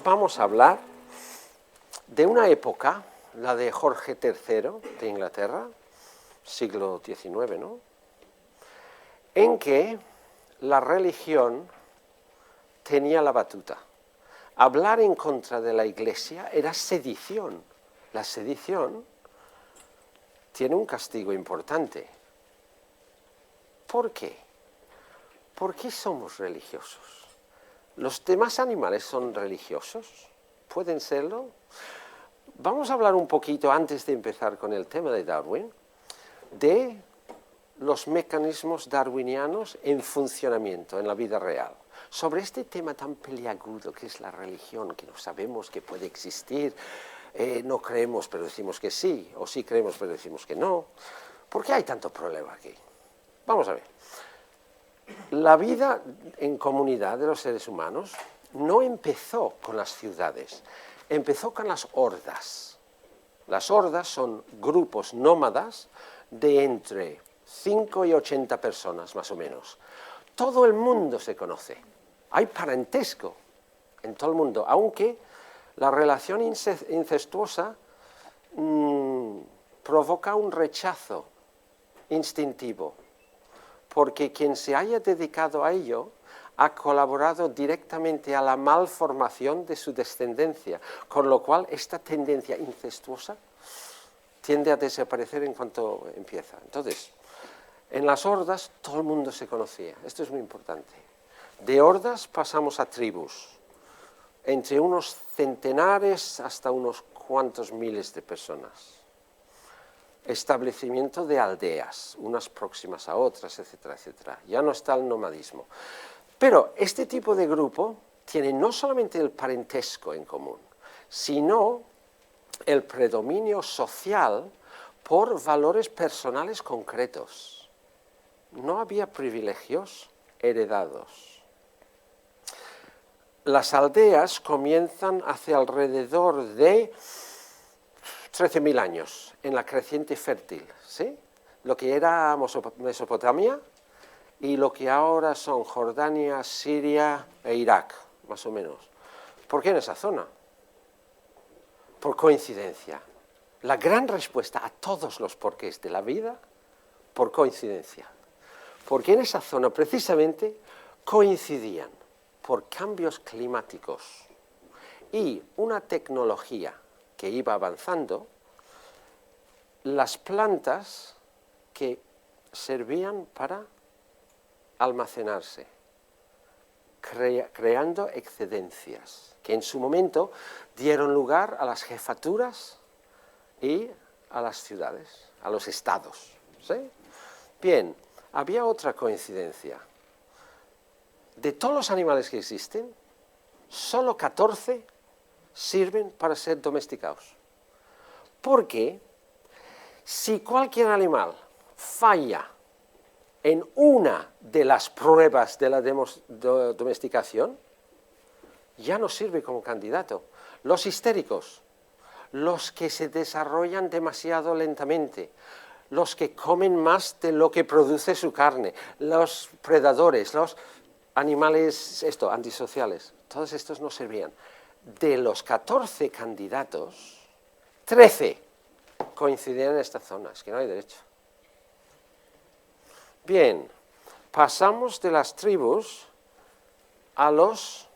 vamos a hablar de una época, la de Jorge III de Inglaterra, siglo XIX, ¿no?, en que la religión tenía la batuta. Hablar en contra de la Iglesia era sedición. La sedición tiene un castigo importante. ¿Por qué? ¿Por qué somos religiosos? ¿Los demás animales son religiosos? ¿Pueden serlo? Vamos a hablar un poquito, antes de empezar con el tema de Darwin, de los mecanismos darwinianos en funcionamiento en la vida real. Sobre este tema tan peliagudo que es la religión, que no sabemos que puede existir, no creemos pero decimos que sí, o sí creemos pero decimos que no. ¿Por qué hay tanto problema aquí? Vamos a ver. La vida en comunidad de los seres humanos no empezó con las ciudades, empezó con las hordas. Las hordas son grupos nómadas de entre 5 y 80 personas, más o menos. Todo el mundo se conoce. Hay parentesco en todo el mundo, aunque la relación incestuosa provoca un rechazo instintivo, porque quien se haya dedicado a ello ha colaborado directamente a la malformación de su descendencia, con lo cual esta tendencia incestuosa tiende a desaparecer en cuanto empieza. Entonces, en las hordas todo el mundo se conocía, esto es muy importante. De hordas pasamos a tribus, entre unos centenares hasta unos cuantos miles de personas. Establecimiento de aldeas, unas próximas a otras, etcétera, etcétera. Ya no está el nomadismo. Pero este tipo de grupo tiene no solamente el parentesco en común, sino el predominio social por valores personales concretos. No había privilegios heredados. Las aldeas comienzan hacia alrededor de 13.000 años, en la creciente fértil, ¿sí? Lo que era Mesopotamia y lo que ahora son Jordania, Siria e Irak, más o menos. ¿Por qué en esa zona? Por coincidencia. La gran respuesta a todos los porqués de la vida, por coincidencia. Porque en esa zona precisamente coincidían por cambios climáticos y una tecnología que iba avanzando, las plantas que servían para almacenarse, creando excedencias, que en su momento dieron lugar a las jefaturas y a las ciudades, a los estados, ¿sí? Bien, había otra coincidencia. De todos los animales que existen, solo 14 sirven para ser domesticados. Porque si cualquier animal falla en una de las pruebas de la domesticación, ya no sirve como candidato. Los histéricos, los que se desarrollan demasiado lentamente, los que comen más de lo que produce su carne, los predadores, los animales antisociales, todos estos no servían. De los 14 candidatos, 13 coincidían en esta zona, es que no hay derecho. Bien, pasamos de las tribus a las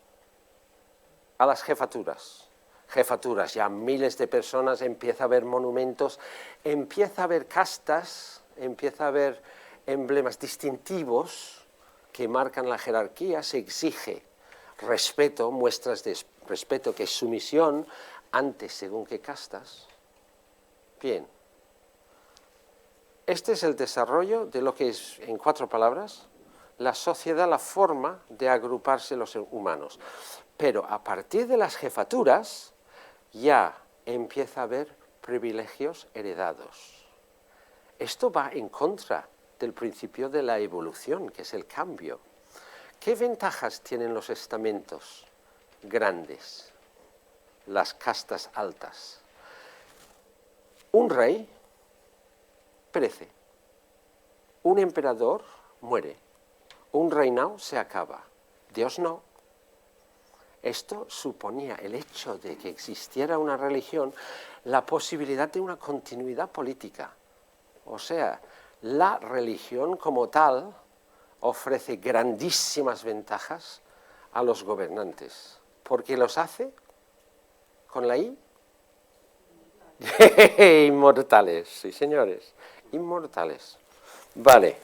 jefaturas. Jefaturas, ya miles de personas, empieza a haber monumentos, empieza a haber castas, empieza a haber emblemas distintivos que marcan la jerarquía, se exige respeto, muestras de respeto, que es sumisión ante según qué castas. Bien, este es el desarrollo de lo que es, en 4 palabras, la sociedad, la forma de agruparse los humanos. Pero a partir de las jefaturas ya empieza a haber privilegios heredados. Esto va en contra del principio de la evolución, que es el cambio. ¿Qué ventajas tienen los estamentos grandes, las castas altas? Un rey perece, un emperador muere, un reinado se acaba, Dios no. Esto suponía el hecho de que existiera una religión, la posibilidad de una continuidad política. O sea, la religión como tal ofrece grandísimas ventajas a los gobernantes, porque los hace, con la I, inmortales, sí señores, inmortales. Vale.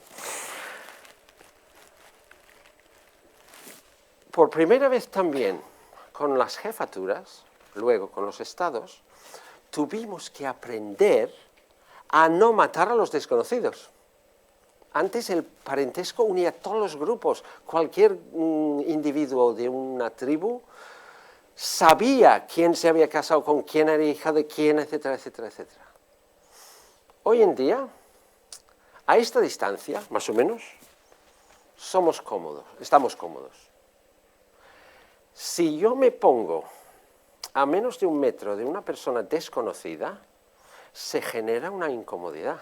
Por primera vez también, con las jefaturas, luego con los estados, tuvimos que aprender a no matar a los desconocidos. Antes el parentesco unía a todos los grupos. Cualquier individuo de una tribu sabía quién se había casado con quién, era hija de quién, etcétera, etcétera, etcétera. Hoy en día, a esta distancia, más o menos, somos cómodos, estamos cómodos. Si yo me pongo a menos de 1 metro de una persona desconocida, se genera una incomodidad.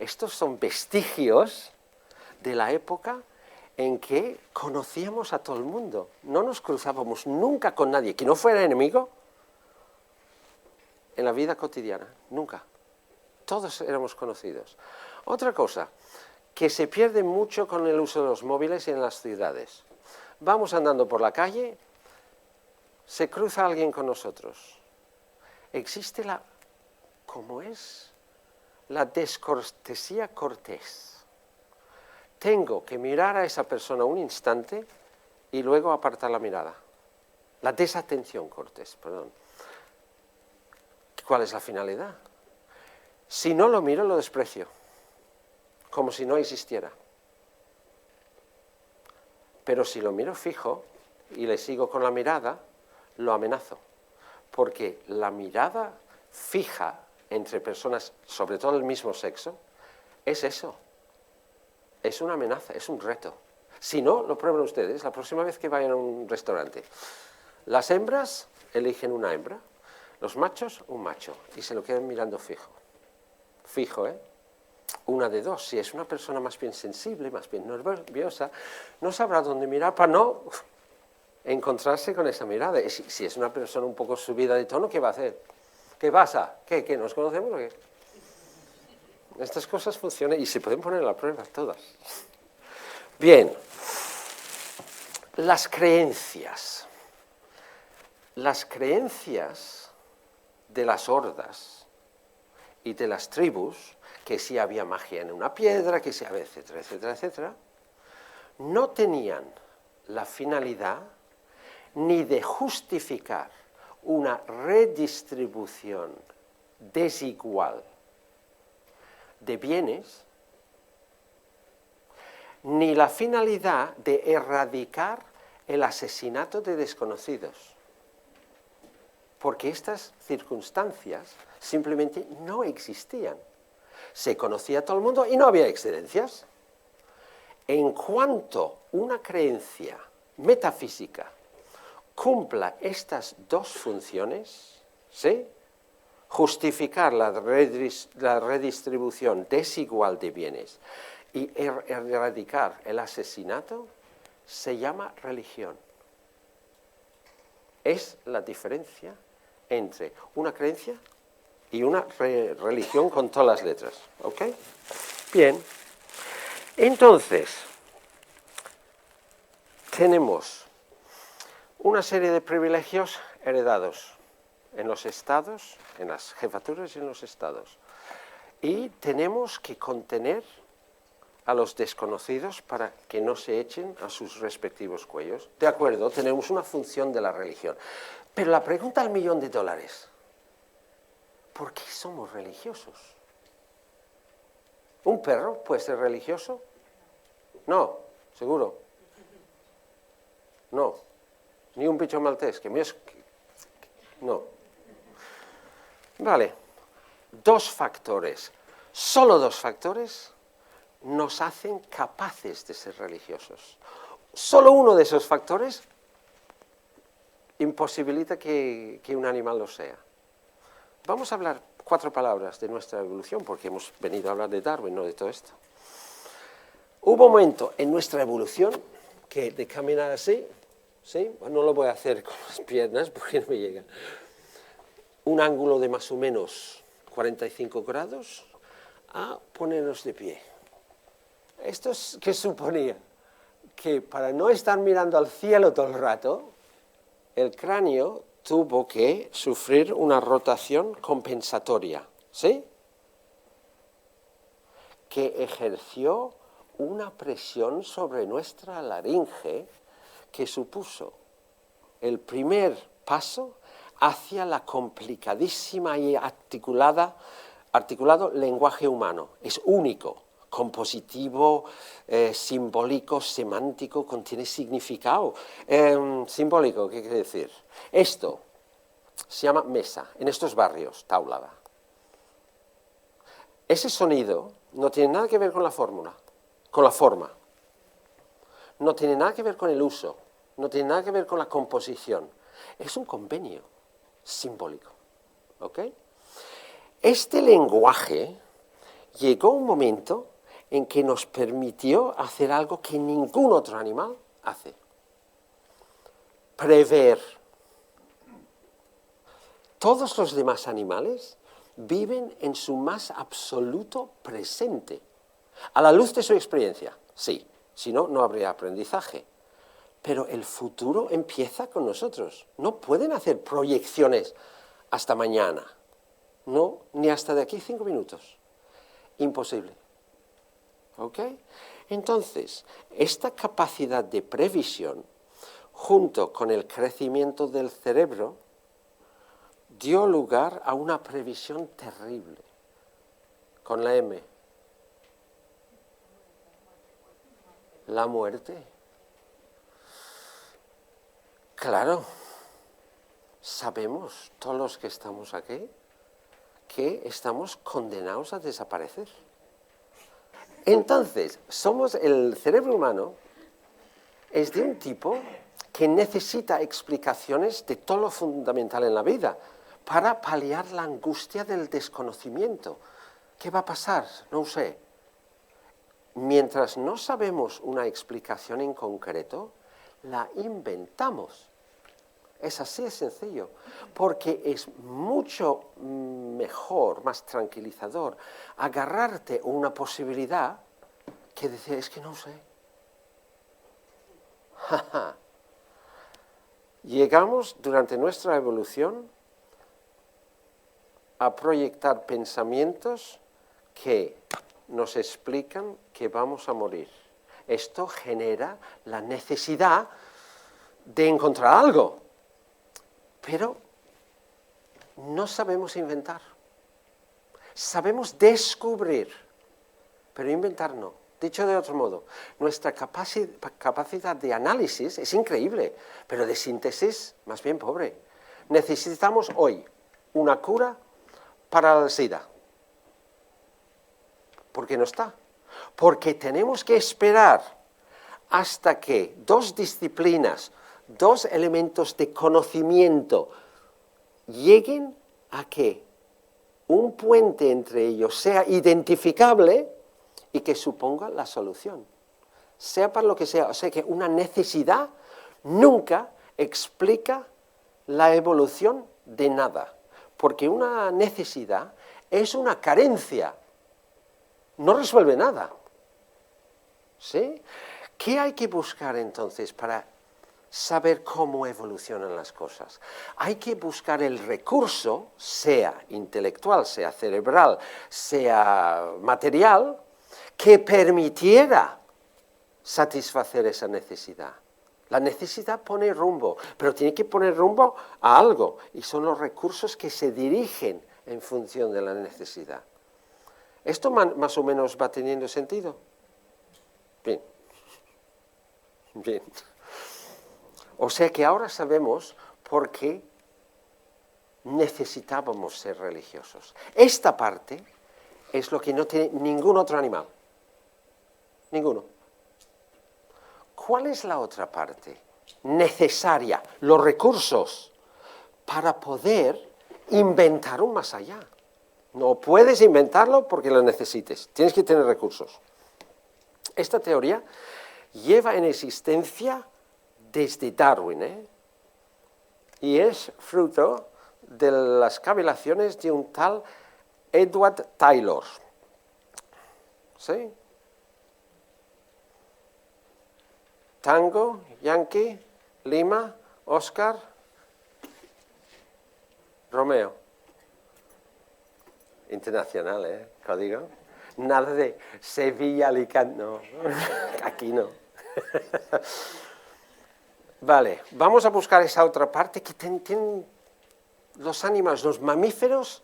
Estos son vestigios de la época en que conocíamos a todo el mundo. No nos cruzábamos nunca con nadie que no fuera enemigo en la vida cotidiana, nunca. Todos éramos conocidos. Otra cosa, que se pierde mucho con el uso de los móviles en las ciudades. Vamos andando por la calle, se cruza alguien con nosotros. Existe ¿cómo es? La descortesía cortés. Tengo que mirar a esa persona un instante y luego apartar la mirada. La desatención cortés, perdón. ¿Cuál es la finalidad? Si no lo miro, lo desprecio, como si no existiera. Pero si lo miro fijo y le sigo con la mirada, lo amenazo, porque la mirada fija entre personas, sobre todo del mismo sexo, es eso, es una amenaza, es un reto. Si no, lo prueben ustedes la próxima vez que vayan a un restaurante. Las hembras eligen una hembra, los machos un macho, y se lo quedan mirando fijo. Fijo, ¿eh? Una de dos, si es una persona más bien sensible, más bien nerviosa, no sabrá dónde mirar para no encontrarse con esa mirada. Y si es una persona un poco subida de tono, ¿qué va a hacer? ¿Qué pasa? ¿Qué? ¿Nos conocemos o qué? Estas cosas funcionan y se pueden poner a la prueba todas. Bien, las creencias. Las creencias de las hordas y de las tribus, que si había magia en una piedra, que si había etcétera, etcétera, etcétera, no tenían la finalidad ni de justificar una redistribución desigual de bienes, ni la finalidad de erradicar el asesinato de desconocidos, porque estas circunstancias simplemente no existían. Se conocía a todo el mundo y no había excedencias. En cuanto una creencia metafísica cumpla estas dos funciones, ¿sí?, justificar la redistribución desigual de bienes y erradicar el asesinato, se llama religión. Es la diferencia entre una creencia y una religión con todas las letras. ¿Ok? Bien. Entonces, tenemos una serie de privilegios heredados en los estados, en las jefaturas y en los estados. Y tenemos que contener a los desconocidos para que no se echen a sus respectivos cuellos. De acuerdo, tenemos una función de la religión. Pero la pregunta al $1.000.000, ¿por qué somos religiosos? ¿Un perro puede ser religioso? No, seguro. No. Ni un bicho maltés, que no. Vale. 2 factores, solo 2 factores, nos hacen capaces de ser religiosos. Solo uno de esos factores imposibilita que un animal lo sea. Vamos a hablar 4 palabras de nuestra evolución, porque hemos venido a hablar de Darwin, no de todo esto. Hubo un momento en nuestra evolución que de caminar así ¿sí? Bueno, no lo voy a hacer con las piernas porque no me llega. Un ángulo de más o menos 45 grados a ponernos de pie. ¿Esto es qué suponía? Que para no estar mirando al cielo todo el rato, el cráneo tuvo que sufrir una rotación compensatoria, ¿sí? Que ejerció una presión sobre nuestra laringe que supuso el primer paso hacia la complicadísima y articulado lenguaje humano. Es único, compositivo, simbólico, semántico, contiene significado. Simbólico, ¿qué quiere decir? Esto se llama mesa, en estos barrios, taulada. Ese sonido no tiene nada que ver con la fórmula, con la forma. No tiene nada que ver con el uso, no tiene nada que ver con la composición. Es un convenio simbólico, ¿ok? Este lenguaje llegó un momento en que nos permitió hacer algo que ningún otro animal hace. Prever. Todos los demás animales viven en su más absoluto presente. A la luz de su experiencia, sí. Si no, no habría aprendizaje. Pero el futuro empieza con nosotros. No pueden hacer proyecciones hasta mañana. No, ni hasta de aquí 5 minutos. Imposible. ¿Ok? Entonces, esta capacidad de previsión, junto con el crecimiento del cerebro, dio lugar a una previsión terrible. Con la M. La muerte. Claro, sabemos todos los que estamos aquí que estamos condenados a desaparecer. Entonces, el cerebro humano es de un tipo que necesita explicaciones de todo lo fundamental en la vida para paliar la angustia del desconocimiento. ¿Qué va a pasar? No sé. Mientras no sabemos una explicación en concreto, la inventamos. Es así de sencillo, porque es mucho mejor, más tranquilizador, agarrarte a una posibilidad que decir, es que no sé. Llegamos durante nuestra evolución a proyectar pensamientos que nos explican que vamos a morir. Esto genera la necesidad de encontrar algo, pero no sabemos inventar. Sabemos descubrir, pero inventar no. Dicho de otro modo, nuestra capacidad de análisis es increíble, pero de síntesis más bien pobre. Necesitamos hoy una cura para el SIDA. ¿Por qué no está? Porque tenemos que esperar hasta que dos disciplinas, dos elementos de conocimiento lleguen a que un puente entre ellos sea identificable y que suponga la solución. Sea para lo que sea, o sea que una necesidad nunca explica la evolución de nada, porque una necesidad es una carencia, no resuelve nada. ¿Sí? ¿Qué hay que buscar entonces para saber cómo evolucionan las cosas? Hay que buscar el recurso, sea intelectual, sea cerebral, sea material, que permitiera satisfacer esa necesidad. La necesidad pone rumbo, pero tiene que poner rumbo a algo, y son los recursos que se dirigen en función de la necesidad. ¿Esto más o menos va teniendo sentido? Bien. Bien. O sea que ahora sabemos por qué necesitábamos ser religiosos. Esta parte es lo que no tiene ningún otro animal. Ninguno. ¿Cuál es la otra parte? Necesaria, los recursos para poder inventar un más allá. No puedes inventarlo porque lo necesites, tienes que tener recursos. Esta teoría lleva en existencia desde Darwin, ¿eh? Y es fruto de las cavilaciones de un tal Edward Taylor. ¿Sí? Tango, Yankee, Lima, Oscar, Romeo. Internacional, ¿eh? Código. Nada de Sevilla, Alicante, no. Aquí no. Vale, vamos a buscar esa otra parte que tienen los animales, los mamíferos,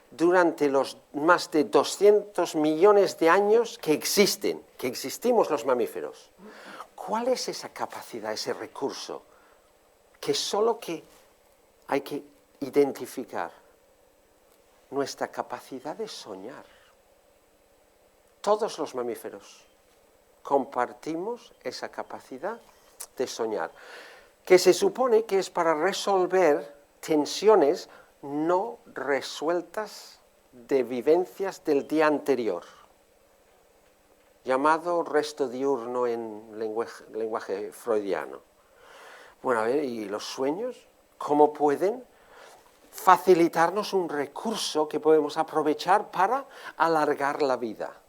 durante los más de 200 millones de años que existimos los mamíferos. ¿Cuál es esa capacidad, ese recurso que solo que hay que identificar? Nuestra capacidad de soñar. Todos los mamíferos compartimos esa capacidad de soñar, que se supone que es para resolver tensiones no resueltas de vivencias del día anterior, llamado resto diurno en lenguaje freudiano. Bueno, a ver, ¿y los sueños? ¿Cómo pueden facilitarnos un recurso que podemos aprovechar para alargar la vida?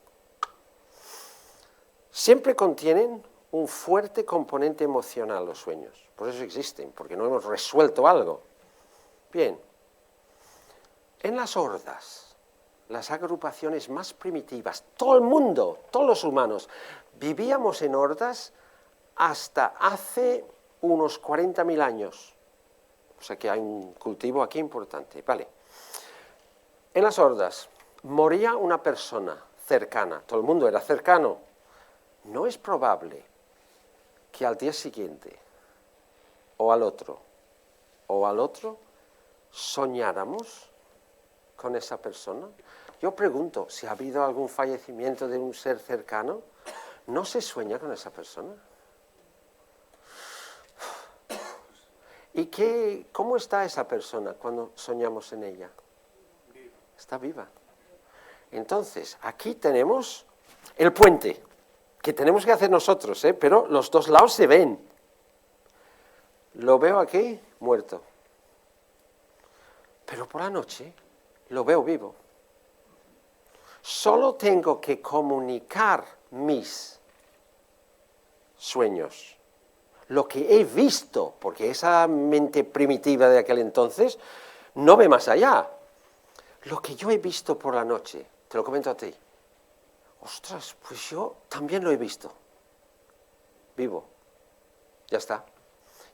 Siempre contienen un fuerte componente emocional los sueños, por eso existen, porque no hemos resuelto algo. Bien, en las hordas, las agrupaciones más primitivas, todo el mundo, todos los humanos, vivíamos en hordas hasta hace unos 40.000 años. O sea que hay un cultivo aquí importante. Vale. En las hordas moría una persona cercana, todo el mundo era cercano. No es probable que al día siguiente, o al otro, soñáramos con esa persona. Yo pregunto, si ha habido algún fallecimiento de un ser cercano, ¿no se sueña con esa persona? ¿Y cómo está esa persona cuando soñamos en ella? Está viva. Entonces, aquí tenemos el puente, que tenemos que hacer nosotros, pero los dos lados se ven. Lo veo aquí, muerto. Pero por la noche lo veo vivo. Solo tengo que comunicar mis sueños, lo que he visto, porque esa mente primitiva de aquel entonces no ve más allá. Lo que yo he visto por la noche, te lo comento a ti. Ostras, pues yo también lo he visto. Vivo. Ya está.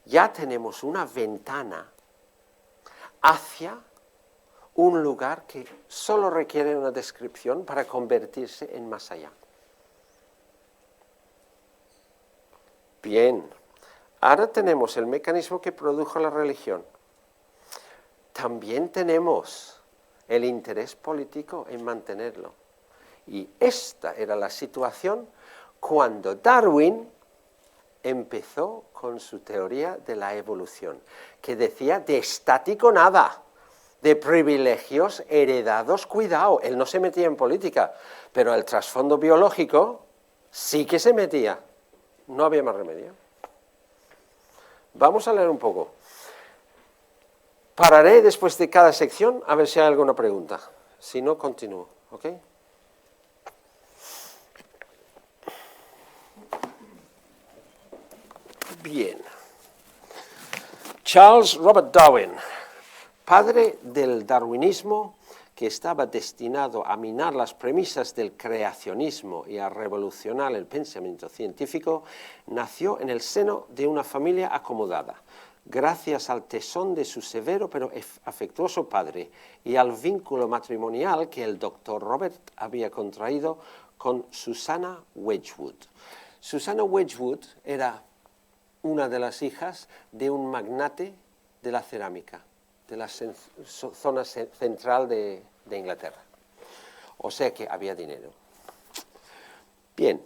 Ya tenemos una ventana hacia un lugar que solo requiere una descripción para convertirse en más allá. Bien. Ahora tenemos el mecanismo que produjo la religión. También tenemos el interés político en mantenerlo. Y esta era la situación cuando Darwin empezó con su teoría de la evolución, que decía de estático nada, de privilegios heredados, cuidado. Él no se metía en política, pero el trasfondo biológico sí que se metía. No había más remedio. Vamos a leer un poco. Pararé después de cada sección a ver si hay alguna pregunta. Si no, continúo. ¿Ok? Bien. Charles Robert Darwin, padre del darwinismo, que estaba destinado a minar las premisas del creacionismo y a revolucionar el pensamiento científico, nació en el seno de una familia acomodada, gracias al tesón de su severo pero afectuoso padre y al vínculo matrimonial que el doctor Robert había contraído con Susanna Wedgwood. Susanna Wedgwood era una de las hijas de un magnate de la cerámica, de la zona central de Inglaterra. O sea que había dinero. Bien,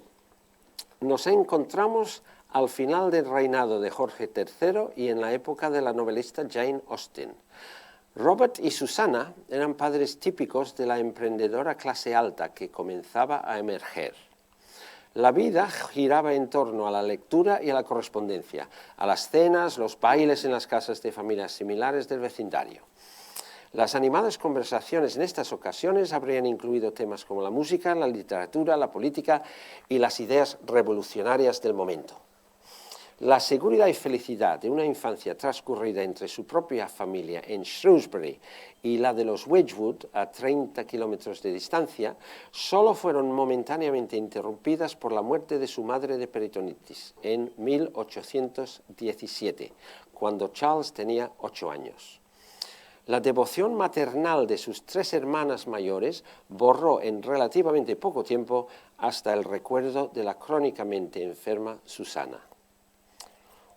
nos encontramos al final del reinado de Jorge III y en la época de la novelista Jane Austen. Robert y Susanna eran padres típicos de la emprendedora clase alta que comenzaba a emerger. La vida giraba en torno a la lectura y a la correspondencia, a las cenas, los bailes en las casas de familias similares del vecindario. Las animadas conversaciones en estas ocasiones habrían incluido temas como la música, la literatura, la política y las ideas revolucionarias del momento. La seguridad y felicidad de una infancia transcurrida entre su propia familia en Shrewsbury y la de los Wedgwood, a 30 kilómetros de distancia, solo fueron momentáneamente interrumpidas por la muerte de su madre de peritonitis en 1817, cuando Charles tenía 8 años. La devoción maternal de sus 3 hermanas mayores borró en relativamente poco tiempo hasta el recuerdo de la crónicamente enferma Susana.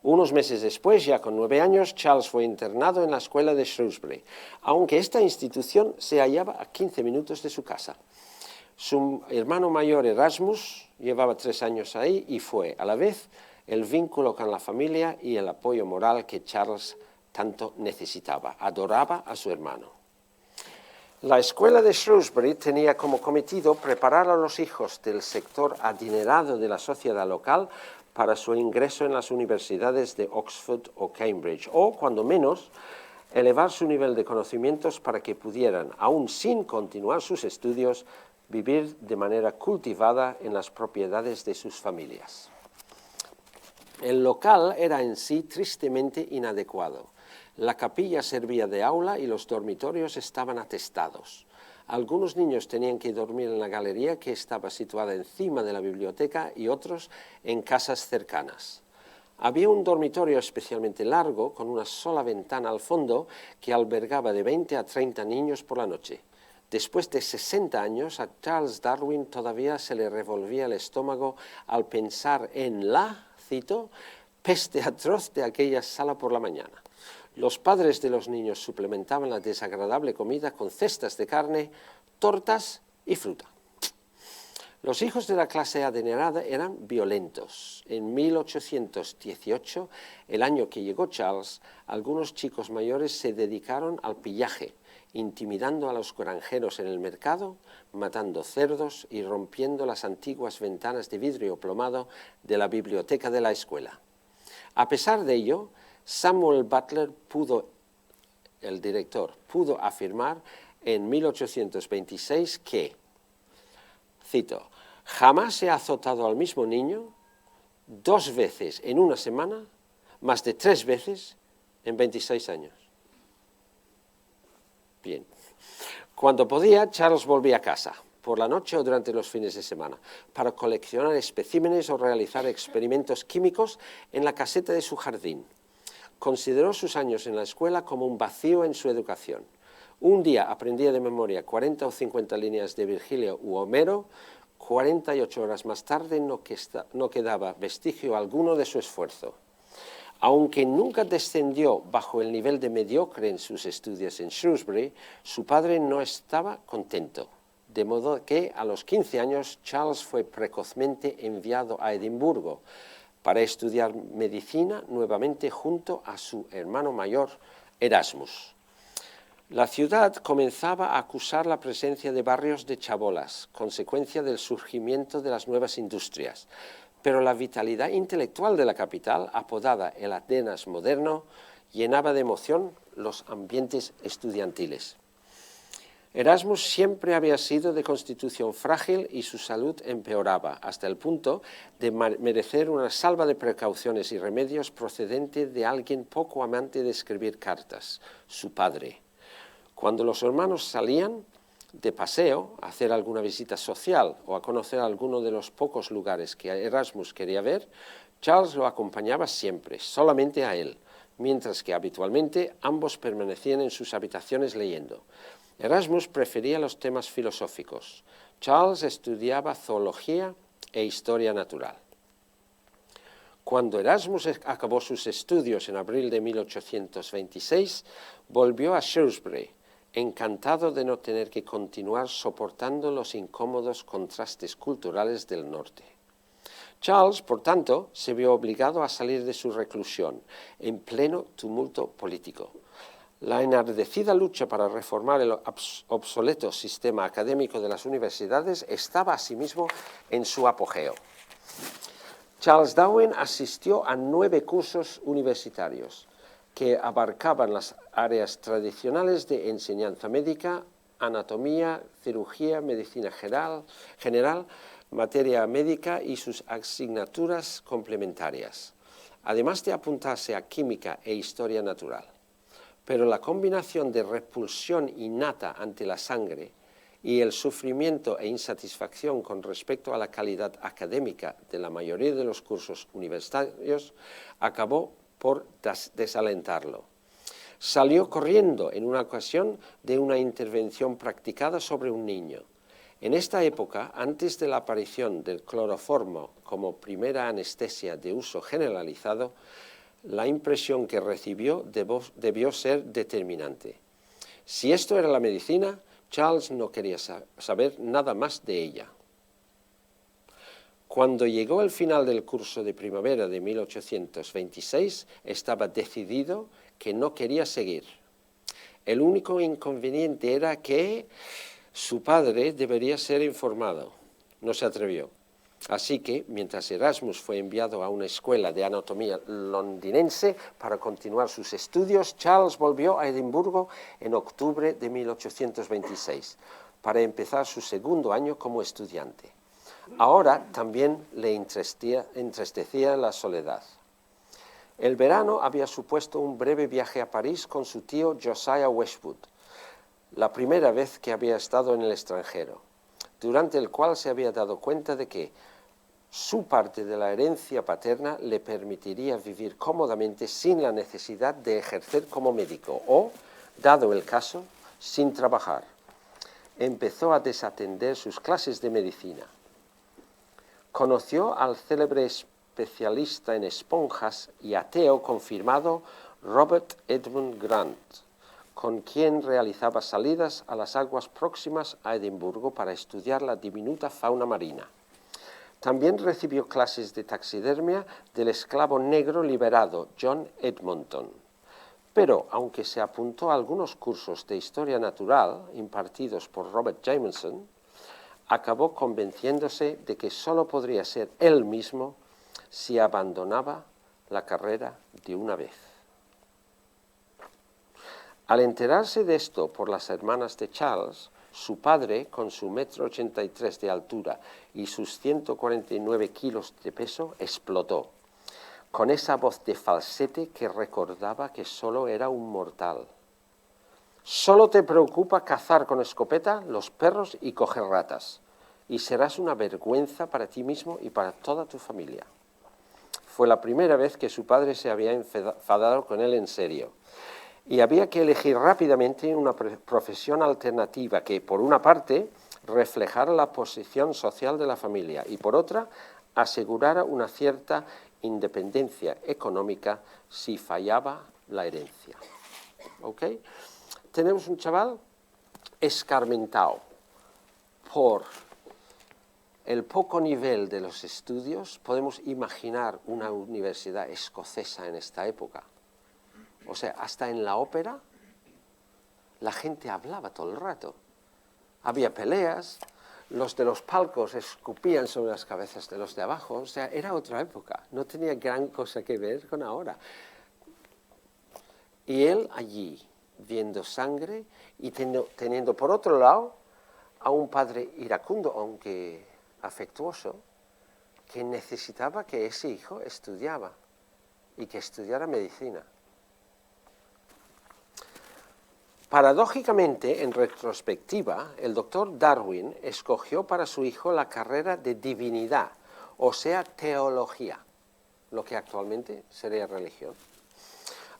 Unos meses después, ya con 9 años, Charles fue internado en la escuela de Shrewsbury, aunque esta institución se hallaba a 15 minutos de su casa. Su hermano mayor Erasmus llevaba 3 años ahí y fue, a la vez, el vínculo con la familia y el apoyo moral que Charles tanto necesitaba. Adoraba a su hermano. La escuela de Shrewsbury tenía como cometido preparar a los hijos del sector adinerado de la sociedad local para su ingreso en las universidades de Oxford o Cambridge, o, cuando menos, elevar su nivel de conocimientos para que pudieran, aún sin continuar sus estudios, vivir de manera cultivada en las propiedades de sus familias. El local era en sí tristemente inadecuado. La capilla servía de aula y los dormitorios estaban atestados. Algunos niños tenían que dormir en la galería que estaba situada encima de la biblioteca y otros en casas cercanas. Había un dormitorio especialmente largo, con una sola ventana al fondo, que albergaba de 20 a 30 niños por la noche. Después de 60 años, a Charles Darwin todavía se le revolvía el estómago al pensar en la, cito, peste atroz de aquella sala por la mañana. Los padres de los niños suplementaban la desagradable comida con cestas de carne, tortas y fruta. Los hijos de la clase adinerada eran violentos. En 1818, el año que llegó Charles, algunos chicos mayores se dedicaron al pillaje, intimidando a los granjeros en el mercado, matando cerdos y rompiendo las antiguas ventanas de vidrio plomado de la biblioteca de la escuela. A pesar de ello, Samuel Butler el director, pudo afirmar en 1826 que, cito, jamás se ha azotado al mismo niño 2 veces en una semana, más de 3 veces en 26 años. Bien. Cuando podía, Charles volvía a casa, por la noche o durante los fines de semana, para coleccionar especímenes o realizar experimentos químicos en la caseta de su jardín. Consideró sus años en la escuela como un vacío en su educación. Un día aprendía de memoria 40 o 50 líneas de Virgilio u Homero, 48 horas más tarde no quedaba vestigio alguno de su esfuerzo. Aunque nunca descendió bajo el nivel de mediocre en sus estudios en Shrewsbury, su padre no estaba contento, de modo que a los 15 años Charles fue precozmente enviado a Edimburgo para estudiar medicina nuevamente junto a su hermano mayor Erasmus. La ciudad comenzaba a acusar la presencia de barrios de chabolas, consecuencia del surgimiento de las nuevas industrias, pero la vitalidad intelectual de la capital, apodada el Atenas moderno, llenaba de emoción los ambientes estudiantiles. Erasmus siempre había sido de constitución frágil y su salud empeoraba, hasta el punto de merecer una salva de precauciones y remedios procedente de alguien poco amante de escribir cartas, su padre. Cuando los hermanos salían de paseo, a hacer alguna visita social o a conocer alguno de los pocos lugares que Erasmus quería ver, Charles lo acompañaba siempre, solamente a él, mientras que habitualmente ambos permanecían en sus habitaciones leyendo. Erasmus prefería los temas filosóficos. Charles estudiaba zoología e historia natural. Cuando Erasmus acabó sus estudios en abril de 1826, volvió a Shrewsbury, encantado de no tener que continuar soportando los incómodos contrastes culturales del norte. Charles, por tanto, se vio obligado a salir de su reclusión, en pleno tumulto político. La enardecida lucha para reformar el obsoleto sistema académico de las universidades estaba asimismo en su apogeo. Charles Darwin asistió a 9 cursos universitarios que abarcaban las áreas tradicionales de enseñanza médica, anatomía, cirugía, medicina general, materia médica y sus asignaturas complementarias, además de apuntarse a química e historia natural. Pero la combinación de repulsión innata ante la sangre y el sufrimiento e insatisfacción con respecto a la calidad académica de la mayoría de los cursos universitarios acabó por desalentarlo. Salió corriendo en una ocasión de una intervención practicada sobre un niño. En esta época, antes de la aparición del cloroformo como primera anestesia de uso generalizado, la impresión que recibió debió ser determinante. Si esto era la medicina, Charles no quería saber nada más de ella. Cuando llegó el final del curso de primavera de 1826, estaba decidido que no quería seguir. El único inconveniente era que su padre debería ser informado. No se atrevió. Así que, mientras Erasmus fue enviado a una escuela de anatomía londinense para continuar sus estudios, Charles volvió a Edimburgo en octubre de 1826 para empezar su segundo año como estudiante. Ahora también le entristecía la soledad. El verano había supuesto un breve viaje a París con su tío Josiah Wedgwood, la primera vez que había estado en el extranjero, durante el cual se había dado cuenta de que su parte de la herencia paterna le permitiría vivir cómodamente sin la necesidad de ejercer como médico o, dado el caso, sin trabajar. Empezó a desatender sus clases de medicina. Conoció al célebre especialista en esponjas y ateo confirmado Robert Edmund Grant, con quien realizaba salidas a las aguas próximas a Edimburgo para estudiar la diminuta fauna marina. También recibió clases de taxidermia del esclavo negro liberado John Edmonton. Pero, aunque se apuntó a algunos cursos de historia natural impartidos por Robert Jameson, acabó convenciéndose de que solo podría ser él mismo si abandonaba la carrera de una vez. Al enterarse de esto por las hermanas de Charles, su padre, con su 1,83 m de altura y sus 149 kilos de peso, explotó, con esa voz de falsete que recordaba que solo era un mortal. Solo te preocupa cazar con escopeta los perros y coger ratas, y serás una vergüenza para ti mismo y para toda tu familia. Fue la primera vez que su padre se había enfadado con él en serio, y había que elegir rápidamente una profesión alternativa que, por una parte, reflejara la posición social de la familia y, por otra, asegurara una cierta independencia económica si fallaba la herencia. ¿Ok? Tenemos un chaval escarmentado por el poco nivel de los estudios. Podemos imaginar una universidad escocesa en esta época. O sea, hasta en la ópera la gente hablaba todo el rato. Había peleas, los de los palcos escupían sobre las cabezas de los de abajo. O sea, era otra época, no tenía gran cosa que ver con ahora. Y él allí, viendo sangre y teniendo por otro lado a un padre iracundo, aunque afectuoso, que necesitaba que ese hijo estudiara y que estudiara medicina. Paradójicamente, en retrospectiva, el doctor Darwin escogió para su hijo la carrera de divinidad, o sea, teología, lo que actualmente sería religión.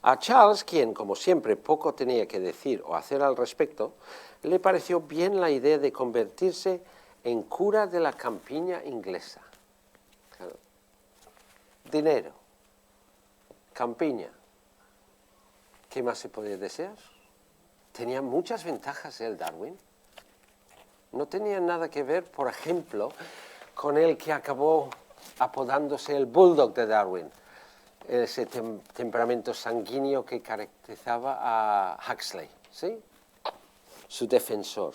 A Charles, quien, como siempre, poco tenía que decir o hacer al respecto, le pareció bien la idea de convertirse en cura de la campiña inglesa. Claro. Dinero, campiña, ¿qué más se podía desear? Tenía muchas ventajas el Darwin. No tenía nada que ver, por ejemplo, con el que acabó apodándose el Bulldog de Darwin, ese temperamento sanguíneo que caracterizaba a Huxley, ¿sí? Su defensor.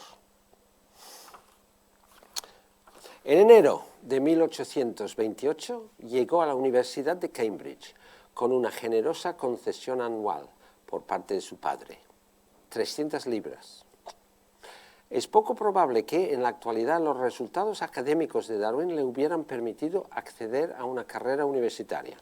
En enero de 1828 llegó a la Universidad de Cambridge con una generosa concesión anual por parte de su padre, 300 libras. Es poco probable que en la actualidad los resultados académicos de Darwin le hubieran permitido acceder a una carrera universitaria.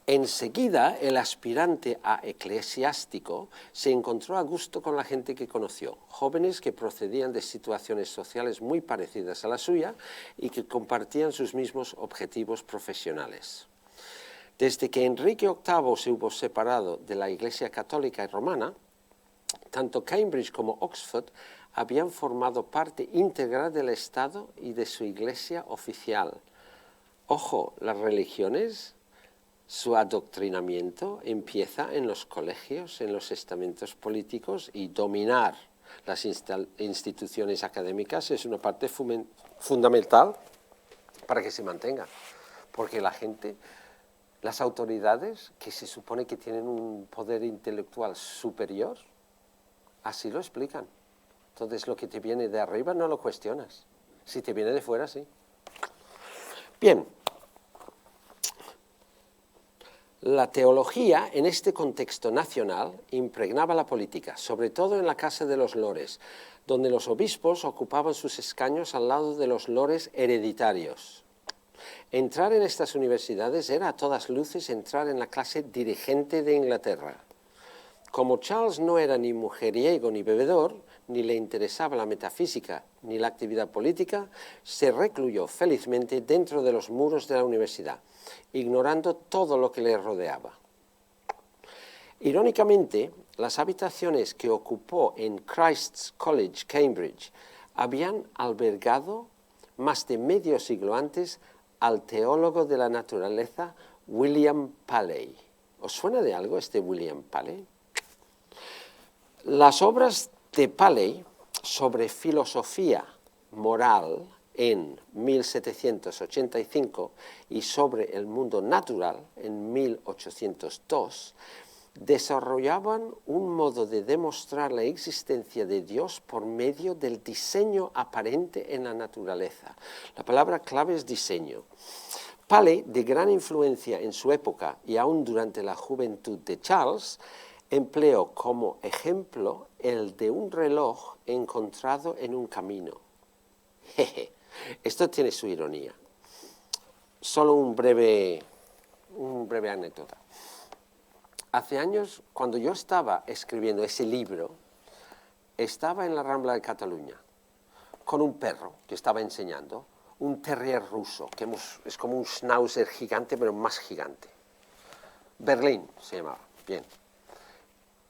Enseguida, el aspirante a eclesiástico se encontró a gusto con la gente que conoció, jóvenes que procedían de situaciones sociales muy parecidas a la suya y que compartían sus mismos objetivos profesionales. Desde que Enrique VIII se hubo separado de la Iglesia católica y romana, tanto Cambridge como Oxford habían formado parte integral del Estado y de su Iglesia oficial. Ojo, las religiones, su adoctrinamiento empieza en los colegios, en los estamentos políticos, y dominar las instituciones académicas es una parte fundamental para que se mantenga, porque la gente, las autoridades que se supone que tienen un poder intelectual superior, así lo explican. Entonces lo que te viene de arriba no lo cuestionas, si te viene de fuera sí. Bien. La teología, en este contexto nacional, impregnaba la política, sobre todo en la Casa de los Lores, donde los obispos ocupaban sus escaños al lado de los lores hereditarios. Entrar en estas universidades era a todas luces entrar en la clase dirigente de Inglaterra. Como Charles no era ni mujeriego ni bebedor, ni le interesaba la metafísica ni la actividad política, se recluyó felizmente dentro de los muros de la universidad, ignorando todo lo que le rodeaba. Irónicamente, las habitaciones que ocupó en Christ's College, Cambridge, habían albergado más de medio siglo antes al teólogo de la naturaleza William Paley. ¿Os suena de algo este William Paley? Las obras de Paley sobre filosofía moral en 1785 y sobre el mundo natural en 1802 desarrollaban un modo de demostrar la existencia de Dios por medio del diseño aparente en la naturaleza. La palabra clave es diseño. Paley, de gran influencia en su época y aún durante la juventud de Charles, empleó como ejemplo el de un reloj encontrado en un camino. Jeje, esto tiene su ironía. Solo un breve anécdota. Hace años, cuando yo estaba escribiendo ese libro, estaba en la Rambla de Cataluña con un perro que estaba enseñando, un terrier ruso, que es como un schnauzer gigante, pero más gigante. Berlín se llamaba, bien.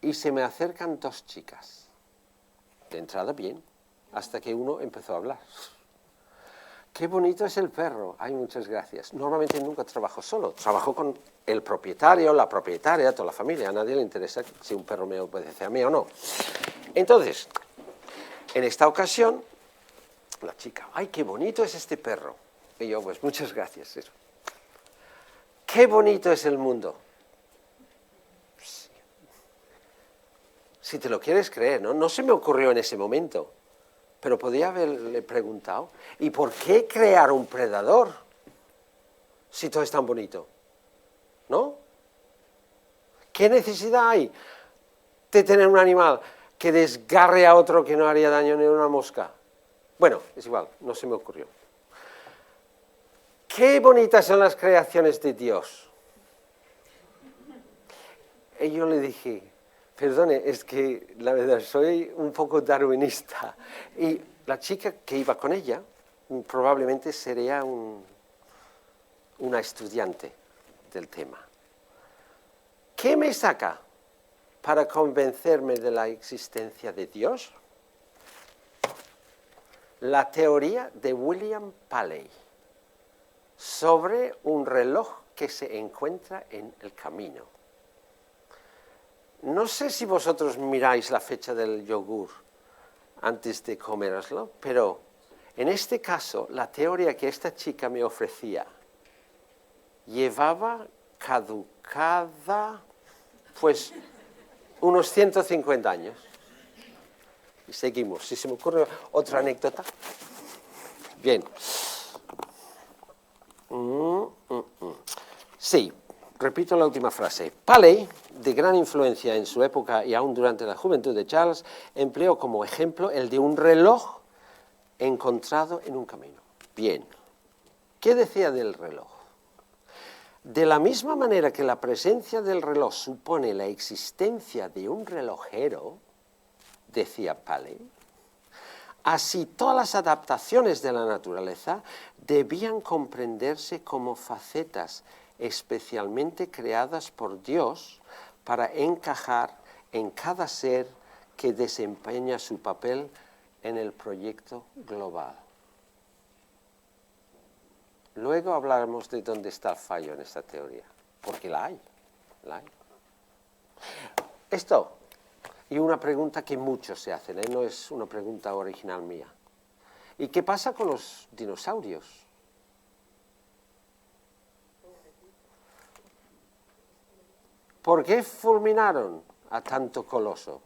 Y se me acercan dos chicas, de entrada bien, hasta que uno empezó a hablar. ¡Qué bonito es el perro! Ay, muchas gracias. Normalmente nunca trabajo solo, trabajo con el propietario, la propietaria, toda la familia. A nadie le interesa si un perro me obedece a mí o no. Entonces, en esta ocasión, la chica, ¡ay, qué bonito es este perro! Y yo, pues muchas gracias. ¡Qué bonito es el mundo! Si te lo quieres creer, ¿no? No se me ocurrió en ese momento, pero podía haberle preguntado, ¿y por qué crear un predador si todo es tan bonito? ¿No? ¿Qué necesidad hay de tener un animal que desgarre a otro que no haría daño ni a una mosca? Bueno, es igual, no se me ocurrió. ¡Qué bonitas son las creaciones de Dios! Y yo le dije, perdone, es que la verdad soy un poco darwinista. Y la chica que iba con ella probablemente sería una estudiante del tema. ¿Qué me saca para convencerme de la existencia de Dios? La teoría de William Paley sobre un reloj que se encuentra en el camino. No sé si vosotros miráis la fecha del yogur antes de coméroslo, pero en este caso la teoría que esta chica me ofrecía llevaba caducada pues unos 150 años. Y seguimos. Si se me ocurre otra anécdota. Bien. Sí, repito la última frase. Paley, de gran influencia en su época y aún durante la juventud de Charles, empleó como ejemplo el de un reloj encontrado en un camino. Bien. ¿Qué decía del reloj? De la misma manera que la presencia del reloj supone la existencia de un relojero, decía Paley, así todas las adaptaciones de la naturaleza debían comprenderse como facetas especialmente creadas por Dios para encajar en cada ser que desempeña su papel en el proyecto global. Luego hablaremos de dónde está el fallo en esta teoría, porque la hay. Esto, y una pregunta que muchos se hacen, no es una pregunta original mía. ¿Y qué pasa con los dinosaurios? ¿Por qué fulminaron a tanto coloso?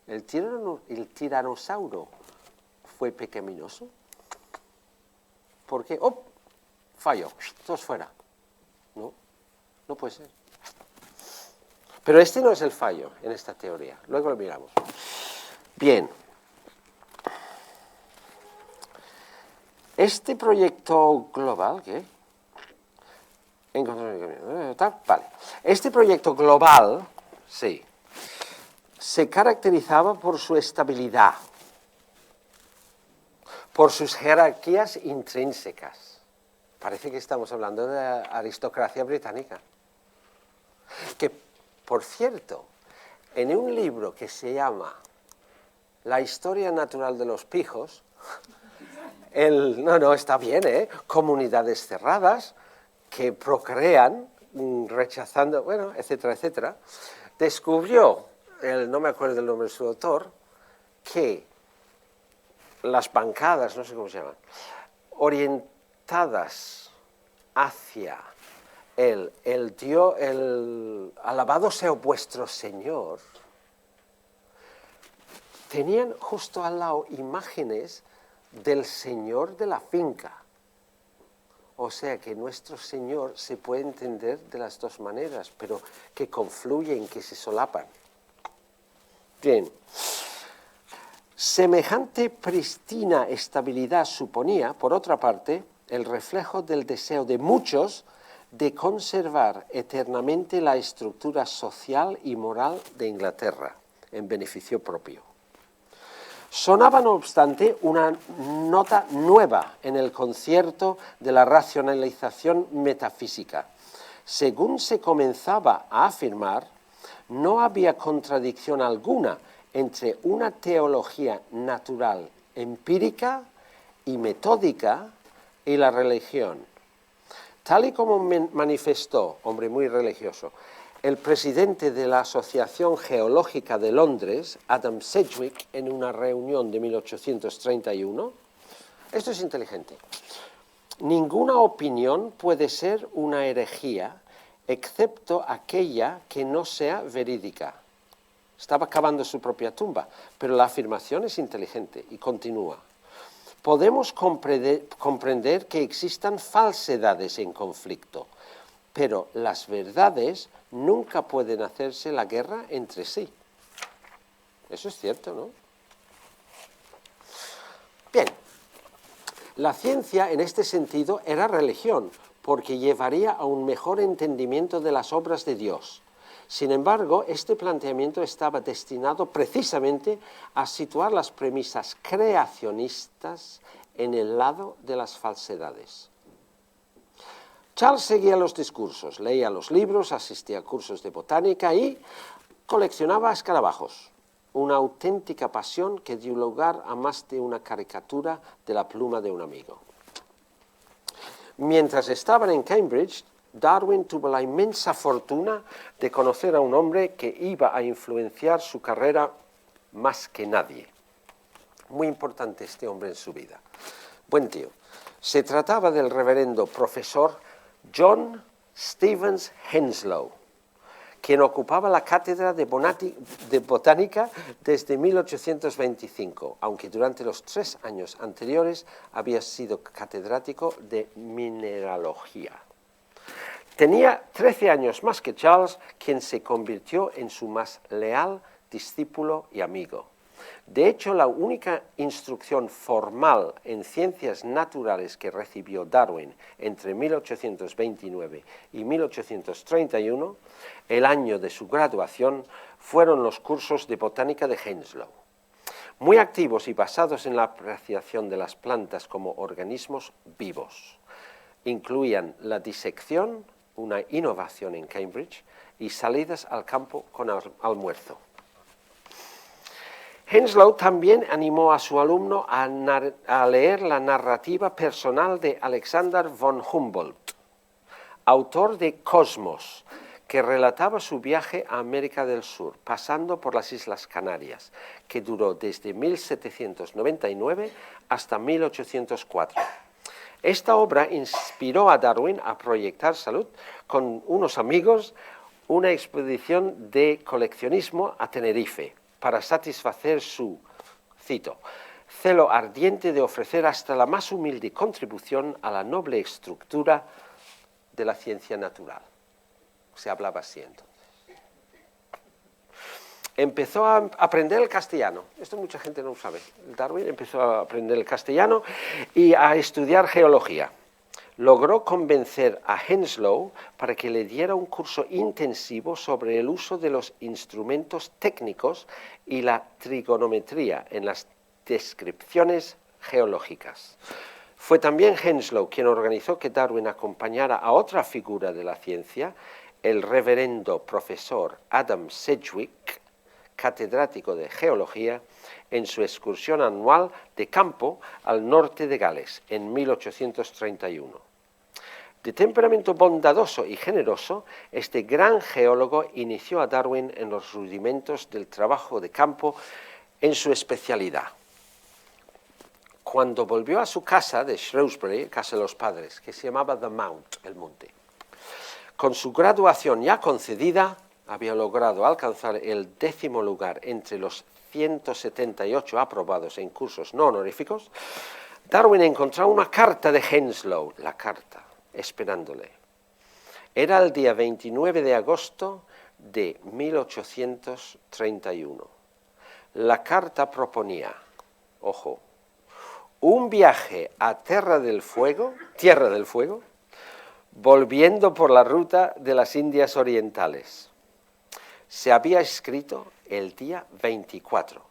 ¿El tiranosaurio fue pecaminoso? ¿Por qué? ¡Oh! Fallo. Todos fuera. No, no puede ser. Pero este no es el fallo en esta teoría. Luego lo miramos. Bien. Este proyecto global, ¿qué? Vale. Este proyecto global, sí, se caracterizaba por su estabilidad, por sus jerarquías intrínsecas. Parece que estamos hablando de la aristocracia británica. Que, por cierto, en un libro que se llama La historia natural de los pijos, está bien, comunidades cerradas que procrean, rechazando, bueno, etcétera, etcétera, descubrió, no me acuerdo del nombre de su autor, que las bancadas, no sé cómo se llaman, orientadas hacia el alabado sea vuestro Señor, tenían justo al lado imágenes del Señor de la finca. O sea que nuestro Señor se puede entender de las dos maneras, pero que confluyen, que se solapan. Bien. Semejante pristina estabilidad suponía, por otra parte, el reflejo del deseo de muchos de conservar eternamente la estructura social y moral de Inglaterra, en beneficio propio. Sonaba, no obstante, una nota nueva en el concierto de la racionalización metafísica. Según se comenzaba a afirmar, no había contradicción alguna entre una teología natural, empírica y metódica y la religión. Tal y como manifestó, hombre muy religioso, el presidente de la Asociación Geológica de Londres, Adam Sedgwick, en una reunión de 1831, esto es inteligente. Ninguna opinión puede ser una herejía, excepto aquella que no sea verídica. Estaba cavando su propia tumba, pero la afirmación es inteligente y continúa. Podemos comprender que existan falsedades en conflicto, pero las verdades nunca pueden hacerse la guerra entre sí. Eso es cierto, ¿no? Bien, la ciencia en este sentido era religión, porque llevaría a un mejor entendimiento de las obras de Dios. Sin embargo, este planteamiento estaba destinado precisamente a situar las premisas creacionistas en el lado de las falsedades. Charles seguía los discursos, leía los libros, asistía a cursos de botánica y coleccionaba escarabajos, una auténtica pasión que dio lugar a más de una caricatura de la pluma de un amigo. Mientras estaban en Cambridge, Darwin tuvo la inmensa fortuna de conocer a un hombre que iba a influenciar su carrera más que nadie. Muy importante este hombre en su vida. Buen tío. Se trataba del reverendo profesor John Stevens Henslow, quien ocupaba la cátedra de botánica desde 1825, aunque durante los 3 años anteriores había sido catedrático de mineralogía. Tenía 13 años más que Charles, quien se convirtió en su más leal discípulo y amigo. De hecho, la única instrucción formal en ciencias naturales que recibió Darwin entre 1829 y 1831, el año de su graduación, fueron los cursos de botánica de Henslow. Muy activos y basados en la apreciación de las plantas como organismos vivos. Incluían la disección, una innovación en Cambridge, y salidas al campo con almuerzo. Henslow también animó a su alumno a leer la narrativa personal de Alexander von Humboldt, autor de Cosmos, que relataba su viaje a América del Sur, pasando por las Islas Canarias, que duró desde 1799 hasta 1804. Esta obra inspiró a Darwin a proyectar con unos amigos una expedición de coleccionismo a Tenerife, para satisfacer su, cito, celo ardiente de ofrecer hasta la más humilde contribución a la noble estructura de la ciencia natural. Se hablaba así entonces. Empezó a aprender el castellano. Esto mucha gente no lo sabe. Darwin empezó a aprender el castellano y a estudiar geología. Logró convencer a Henslow para que le diera un curso intensivo sobre el uso de los instrumentos técnicos y la trigonometría en las descripciones geológicas. Fue también Henslow quien organizó que Darwin acompañara a otra figura de la ciencia, el reverendo profesor Adam Sedgwick, catedrático de geología, en su excursión anual de campo al norte de Gales en 1831. De temperamento bondadoso y generoso, este gran geólogo inició a Darwin en los rudimentos del trabajo de campo en su especialidad. Cuando volvió a su casa de Shrewsbury, casa de los padres, que se llamaba The Mount, el monte, con su graduación ya concedida, había logrado alcanzar el 10º lugar entre los 178 aprobados en cursos no honoríficos. Darwin encontró una carta de Henslow, la carta, esperándole. Era el día 29 de agosto de 1831. La carta proponía, ojo, un viaje a Tierra del Fuego, volviendo por la ruta de las Indias Orientales. Se había escrito el día 24.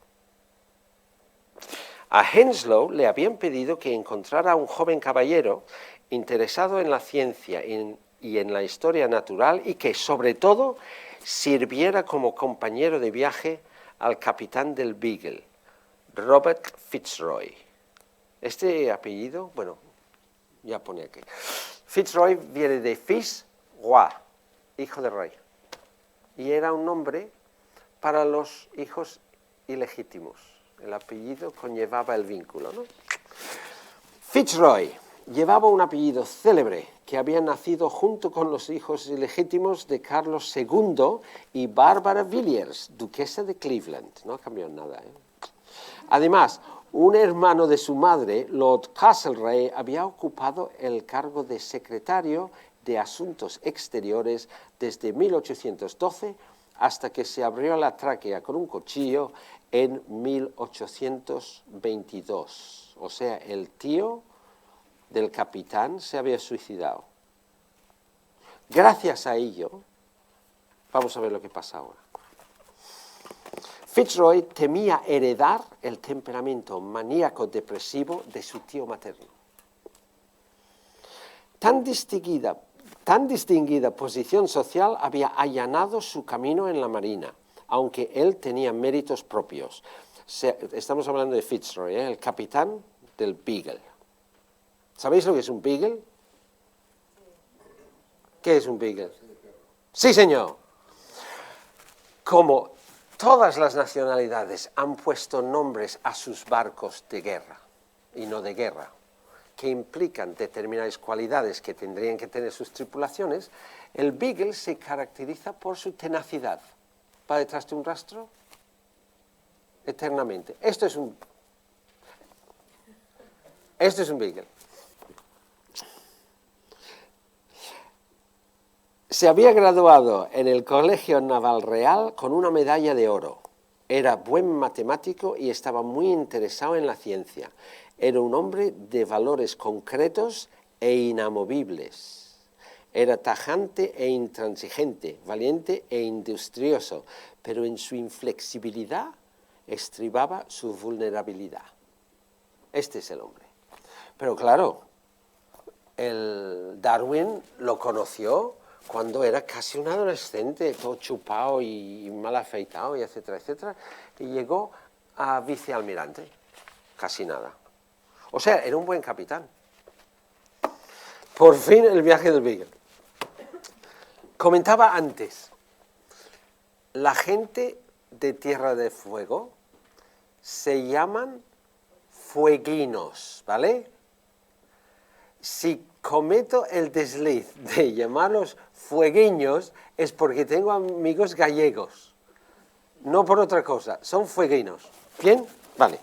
A Henslow le habían pedido que encontrara a un joven caballero interesado en la ciencia y en la historia natural y que, sobre todo, sirviera como compañero de viaje al capitán del Beagle, Robert Fitzroy. Este apellido, bueno, ya pone aquí. Fitzroy viene de Fitz-Roy, hijo de rey, y era un nombre para los hijos ilegítimos. El apellido conllevaba el vínculo, ¿no? Fitzroy llevaba un apellido célebre que había nacido junto con los hijos ilegítimos de Carlos II y Bárbara Villiers, duquesa de Cleveland. No ha cambiado nada, ¿eh? Además, un hermano de su madre, Lord Castlereagh, había ocupado el cargo de secretario de Asuntos Exteriores desde 1812 hasta que se abrió la tráquea con un cuchillo en 1822. O sea, el tío del capitán se había suicidado. Gracias a ello, vamos a ver lo que pasa ahora. Fitzroy temía heredar el temperamento maníaco-depresivo de su tío materno. Tan distinguida posición social había allanado su camino en la marina, aunque él tenía méritos propios. Estamos hablando de Fitzroy, el capitán del Beagle. ¿Sabéis lo que es un Beagle? ¿Qué es un Beagle? Sí, señor. Como todas las nacionalidades han puesto nombres a sus barcos de guerra, y no de guerra, que implican determinadas cualidades que tendrían que tener sus tripulaciones, el Beagle se caracteriza por su tenacidad. ¿Va detrás de un rastro? Eternamente. Esto es un Beagle. Se había graduado en el Colegio Naval Real con una medalla de oro. Era buen matemático y estaba muy interesado en la ciencia. Era un hombre de valores concretos e inamovibles. Era tajante e intransigente, valiente e industrioso, pero en su inflexibilidad estribaba su vulnerabilidad. Este es el hombre. Pero claro, el Darwin lo conoció cuando era casi un adolescente, todo chupado y mal afeitado, y etcétera, etcétera, y llegó a vicealmirante, casi nada. O sea, era un buen capitán. Por fin el viaje del Beagle. Comentaba antes, la gente de Tierra de Fuego se llaman fueguinos, ¿vale? Si cometo el desliz de llamarlos fueguiños es porque tengo amigos gallegos, no por otra cosa, son fueguinos. ¿Bien? Vale.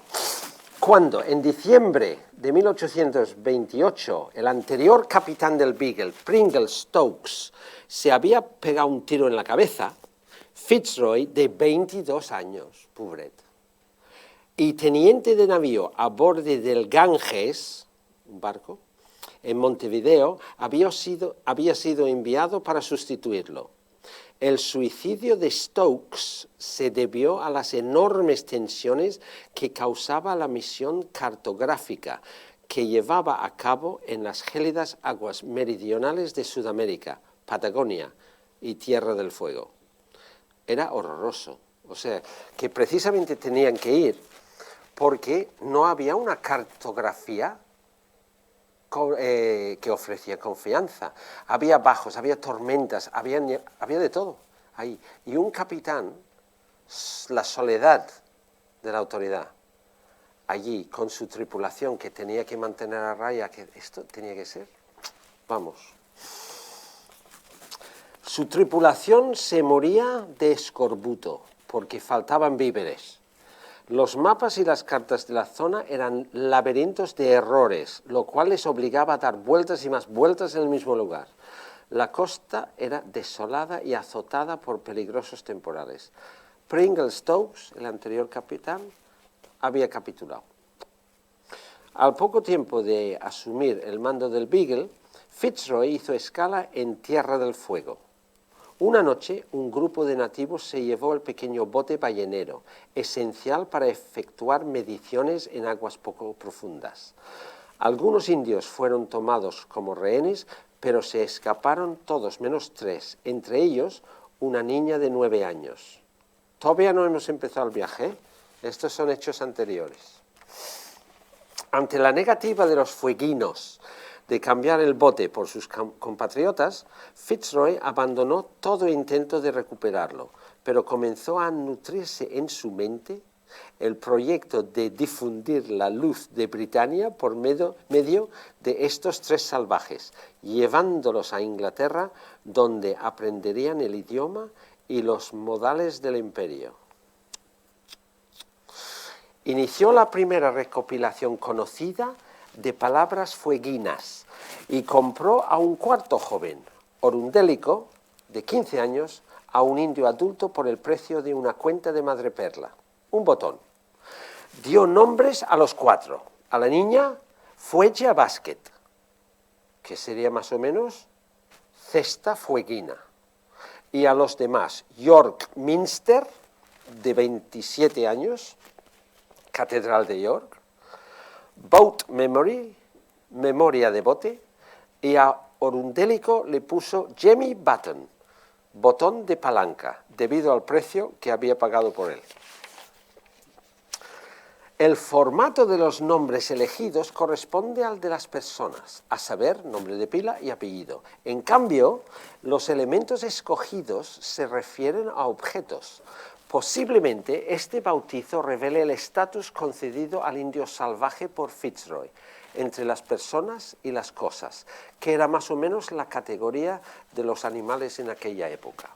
Cuando en diciembre de 1828 el anterior capitán del Beagle, Pringle Stokes, se había pegado un tiro en la cabeza, Fitzroy, de 22 años, pobret, y teniente de navío a bordo del Ganges, un barco, en Montevideo, había sido enviado para sustituirlo. El suicidio de Stokes se debió a las enormes tensiones que causaba la misión cartográfica que llevaba a cabo en las gélidas aguas meridionales de Sudamérica, Patagonia y Tierra del Fuego. Era horroroso, o sea, que precisamente tenían que ir porque no había una cartografía que ofrecía confianza. Había bajos, había tormentas, había de todo ahí. Y un capitán, la soledad de la autoridad, allí con su tripulación que tenía que mantener a raya, que esto tenía que ser, vamos. Su tripulación se moría de escorbuto porque faltaban víveres. Los mapas y las cartas de la zona eran laberintos de errores, lo cual les obligaba a dar vueltas y más vueltas en el mismo lugar. La costa era desolada y azotada por peligrosos temporales. Pringle Stokes, el anterior capitán, había capitulado. Al poco tiempo de asumir el mando del Beagle, Fitzroy hizo escala en Tierra del Fuego. Una noche, un grupo de nativos se llevó el pequeño bote ballenero, esencial para efectuar mediciones en aguas poco profundas. Algunos indios fueron tomados como rehenes, pero se escaparon todos menos 3, entre ellos una niña de 9 años. Todavía no hemos empezado el viaje, estos son hechos anteriores. Ante la negativa de los fueguinos de cambiar el bote por sus compatriotas, Fitzroy abandonó todo intento de recuperarlo, pero comenzó a nutrirse en su mente el proyecto de difundir la luz de Britania por medio de estos 3 salvajes, llevándolos a Inglaterra, donde aprenderían el idioma y los modales del imperio. Inició la primera recopilación conocida de palabras fueguinas y compró a un cuarto joven, orundélico, de 15 años, a un indio adulto por el precio de una cuenta de madreperla, un botón. Dio nombres a los 4. A la niña, Fuella Basket, que sería más o menos cesta fueguina. Y a los demás, York Minster, de 27 años, Catedral de York, Boat Memory, memoria de bote, y a orundélico le puso Jemmy Button, botón de palanca, debido al precio que había pagado por él. El formato de los nombres elegidos corresponde al de las personas, a saber, nombre de pila y apellido. En cambio, los elementos escogidos se refieren a objetos. Posiblemente este bautizo revele el estatus concedido al indio salvaje por Fitzroy. entre las personas y las cosas, que era más o menos la categoría de los animales en aquella época.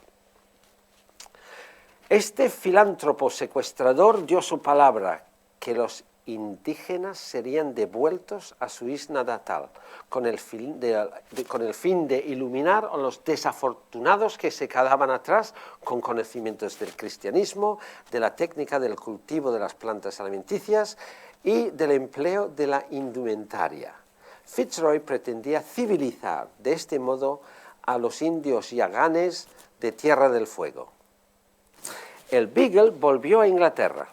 Este filántropo secuestrador dio su palabra que los indígenas serían devueltos a su isla natal, con el fin de iluminar a los desafortunados que se quedaban atrás con conocimientos del cristianismo, de la técnica del cultivo de las plantas alimenticias y del empleo de la indumentaria. Fitzroy pretendía civilizar de este modo a los indios yaganes de Tierra del Fuego. El Beagle volvió a Inglaterra.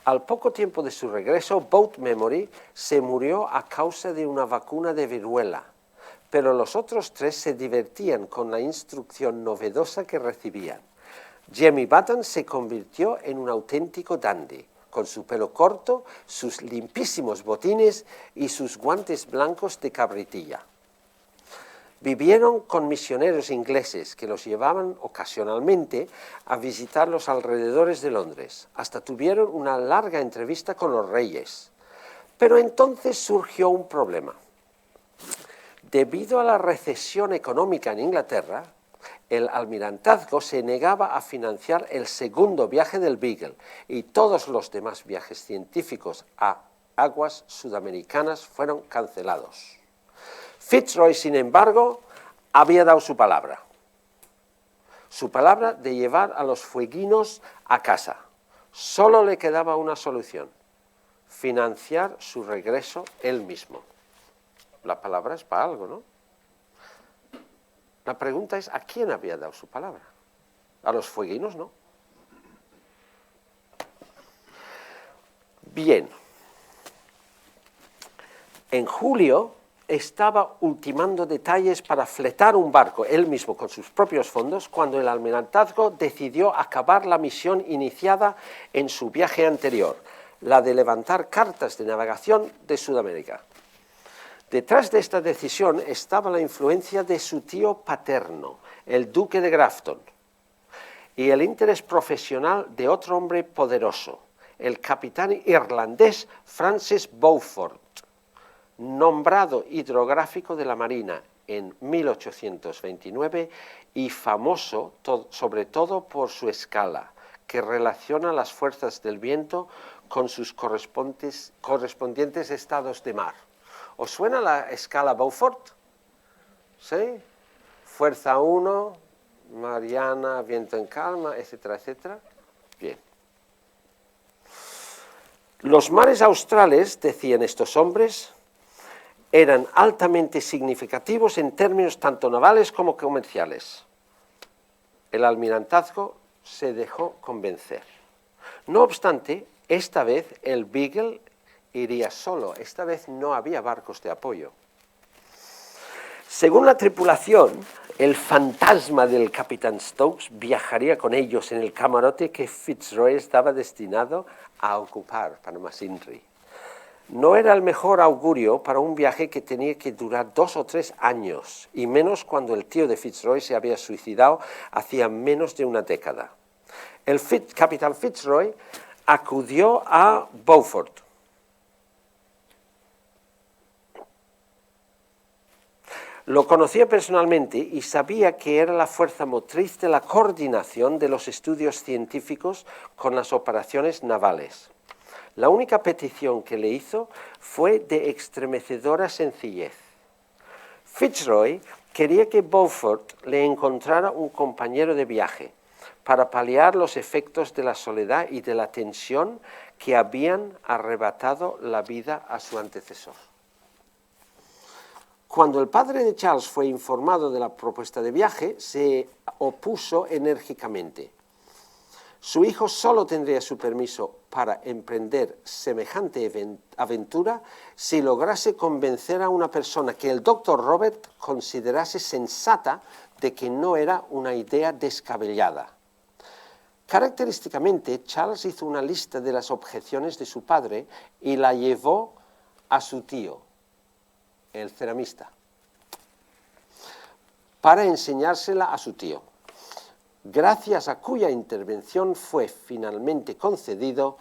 Al poco tiempo de su regreso, Boat Memory se murió a causa de una vacuna de viruela, pero los otros tres se divertían con la instrucción novedosa que recibían. Jemmy Button se convirtió en un auténtico dandy, con su pelo corto, sus limpísimos botines y sus guantes blancos de cabritilla. Vivieron con misioneros ingleses que los llevaban ocasionalmente a visitar los alrededores de Londres. Hasta tuvieron una larga entrevista con los reyes. Pero entonces surgió un problema. Debido a la recesión económica en Inglaterra, el almirantazgo se negaba a financiar el segundo viaje del Beagle y todos los demás viajes científicos a aguas sudamericanas fueron cancelados. Fitzroy, sin embargo, había dado su palabra de llevar a los fueguinos a casa. Solo le quedaba una solución: financiar su regreso él mismo. La palabra es para algo, ¿no? La pregunta es, ¿a quién había dado su palabra? A los fueguinos, ¿no? Bien. En julio estaba ultimando detalles para fletar un barco, él mismo con sus propios fondos, cuando el almirantazgo decidió acabar la misión iniciada en su viaje anterior, la de levantar cartas de navegación de Sudamérica. Detrás de esta decisión estaba la influencia de su tío paterno, el duque de Grafton, y el interés profesional de otro hombre poderoso, el capitán irlandés Francis Beaufort, nombrado hidrográfico de la Marina en 1829 y famoso sobre todo por su escala, que relaciona las fuerzas del viento con sus correspondientes estados de mar. ¿Os suena la escala Beaufort? ¿Sí? Fuerza 1, Mariana, viento en calma, etcétera, etcétera. Bien. Los mares australes, decían estos hombres, eran altamente significativos en términos tanto navales como comerciales. El almirantazgo se dejó convencer. No obstante, esta vez el Beagle iría solo, esta vez no había barcos de apoyo. Según la tripulación, el fantasma del capitán Stokes viajaría con ellos en el camarote que Fitzroy estaba destinado a ocupar para Masinri. No era el mejor augurio para un viaje que tenía que durar 2 o 3 años, y menos cuando el tío de Fitzroy se había suicidado hacía menos de una década. El capitán Fitzroy acudió a Beaufort. Lo conocía personalmente y sabía que era la fuerza motriz de la coordinación de los estudios científicos con las operaciones navales. La única petición que le hizo fue de estremecedora sencillez. Fitzroy quería que Beaufort le encontrara un compañero de viaje para paliar los efectos de la soledad y de la tensión que habían arrebatado la vida a su antecesor. Cuando el padre de Charles fue informado de la propuesta de viaje, se opuso enérgicamente. Su hijo solo tendría su permiso para emprender semejante aventura si lograse convencer a una persona que el doctor Robert considerase sensata de que no era una idea descabellada. Característicamente, Charles hizo una lista de las objeciones de su padre y la llevó a su tío, el ceramista, para enseñársela a su tío, gracias a cuya intervención fue finalmente concedido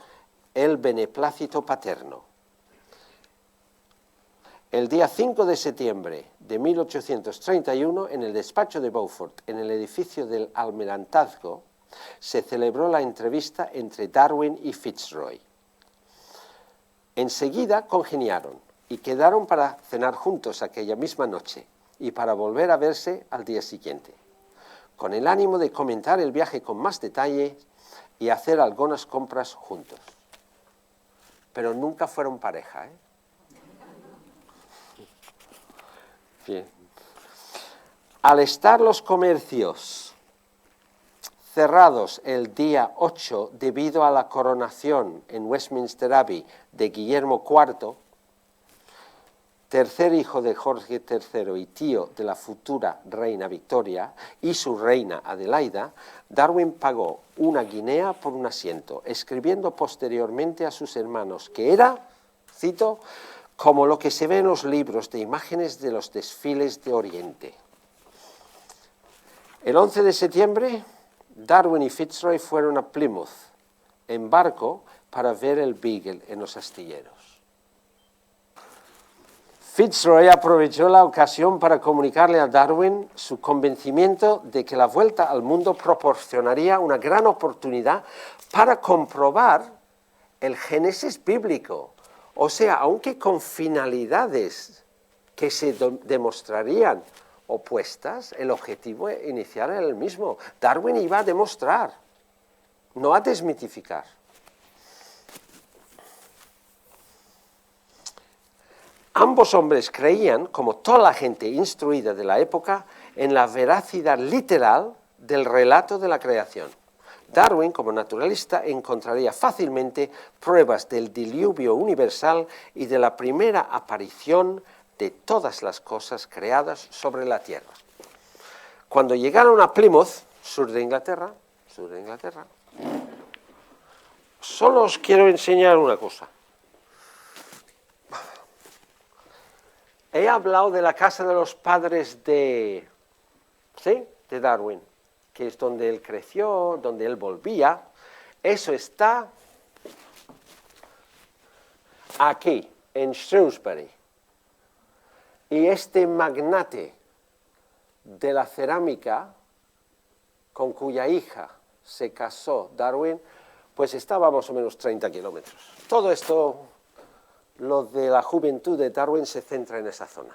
el beneplácito paterno. el día 5 de septiembre de 1831, en el despacho de Beaufort, en el edificio del Almirantazgo, se celebró la entrevista entre Darwin y Fitzroy. Enseguida congeniaron y quedaron para cenar juntos aquella misma noche y para volver a verse al día siguiente, con el ánimo de comentar el viaje con más detalle y hacer algunas compras juntos. Pero nunca fueron pareja, ¿eh? Bien. Al estar los comercios cerrados el día 8 debido a la coronación en Westminster Abbey de Guillermo IV, tercer hijo de Jorge III y tío de la futura reina Victoria y su reina Adelaida, Darwin pagó 1 guinea por un asiento, escribiendo posteriormente a sus hermanos que era, cito, como lo que se ve en los libros de imágenes de los desfiles de Oriente. El 11 de septiembre, Darwin y Fitzroy fueron a Plymouth en barco para ver el Beagle en los astilleros. Fitzroy aprovechó la ocasión para comunicarle a Darwin su convencimiento de que la vuelta al mundo proporcionaría una gran oportunidad para comprobar el génesis bíblico. O sea, aunque con finalidades que se demostrarían opuestas, el objetivo inicial era el mismo. Darwin iba a demostrar, no a desmitificar. Ambos hombres creían, como toda la gente instruida de la época, en la veracidad literal del relato de la creación. Darwin, como naturalista, encontraría fácilmente pruebas del diluvio universal y de la primera aparición de todas las cosas creadas sobre la Tierra. Cuando llegaron a Plymouth, sur de Inglaterra, solo os quiero enseñar una cosa. He hablado de la casa de los padres de Darwin, que es donde él creció, donde él volvía. Eso está aquí, en Shrewsbury. Y este magnate de la cerámica, con cuya hija se casó Darwin, pues estaba más o menos 30 kilómetros. Todo esto, lo de la juventud de Darwin, se centra en esa zona.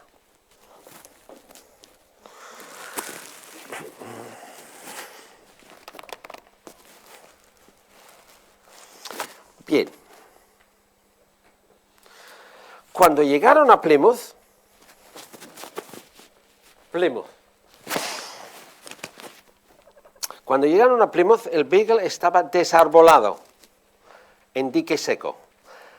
Bien. Cuando llegaron a Plymouth, el Beagle estaba desarbolado en dique seco.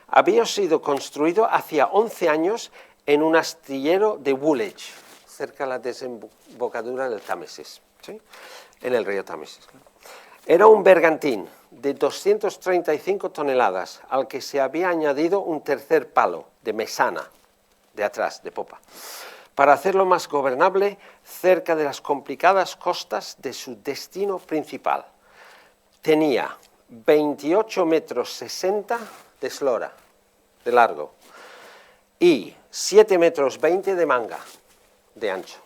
Había sido construido hacía 11 años en un astillero de Woolwich, cerca de la desembocadura del Támesis, ¿sí? En el río Támesis. Era un bergantín de 235 toneladas, al que se había añadido un tercer palo de mesana, de atrás, de popa, para hacerlo más gobernable cerca de las complicadas costas de su destino principal. Tenía 28 metros 60 de eslora, de largo, y 7 metros 20 de manga, de ancho.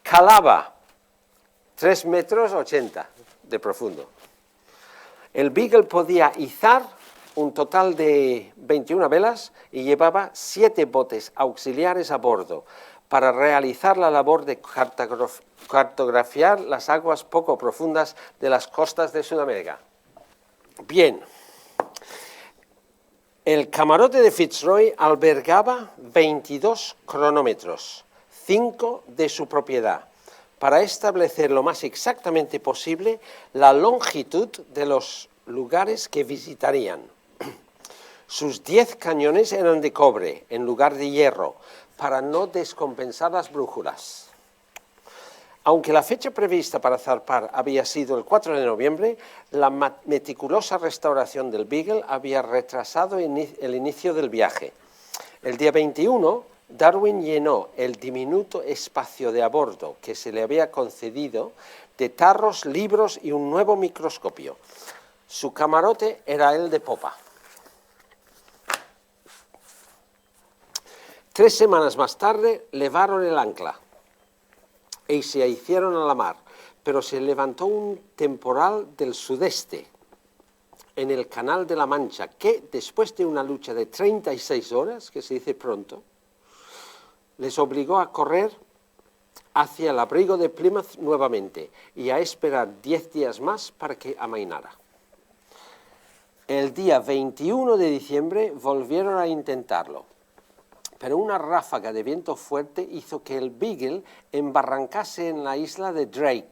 Calaba 3 metros 80 de profundo. El Beagle podía izar un total de 21 velas y llevaba 7 botes auxiliares a bordo para realizar la labor de cartografiar las aguas poco profundas de las costas de Sudamérica. Bien, el camarote de Fitzroy albergaba 22 cronómetros, 5 de su propiedad, para establecer lo más exactamente posible la longitud de los lugares que visitarían. Sus 10 cañones eran de cobre en lugar de hierro, para no descompensar las brújulas. Aunque la fecha prevista para zarpar había sido el 4 de noviembre, la meticulosa restauración del Beagle había retrasado el inicio del viaje. El día 21, Darwin llenó el diminuto espacio de a bordo que se le había concedido de tarros, libros y un nuevo microscopio. Su camarote era el de popa. 3 semanas más tarde levaron el ancla y se hicieron a la mar, pero se levantó un temporal del sudeste en el Canal de la Mancha, que después de una lucha de 36 horas, que se dice pronto, les obligó a correr hacia el abrigo de Plymouth nuevamente y a esperar 10 días más para que amainara. El día 21 de diciembre volvieron a intentarlo, pero una ráfaga de viento fuerte hizo que el Beagle embarrancase en la isla de Drake.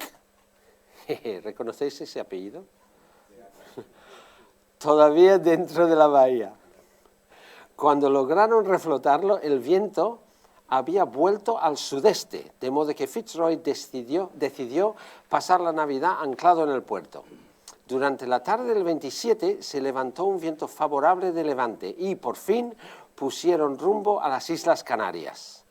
¿Reconocéis ese apellido? Todavía dentro de la bahía. Cuando lograron reflotarlo, el viento había vuelto al sudeste, de modo que Fitzroy decidió pasar la Navidad anclado en el puerto. Durante la tarde del 27 se levantó un viento favorable de levante y, por fin, pusieron rumbo a las Islas Canarias.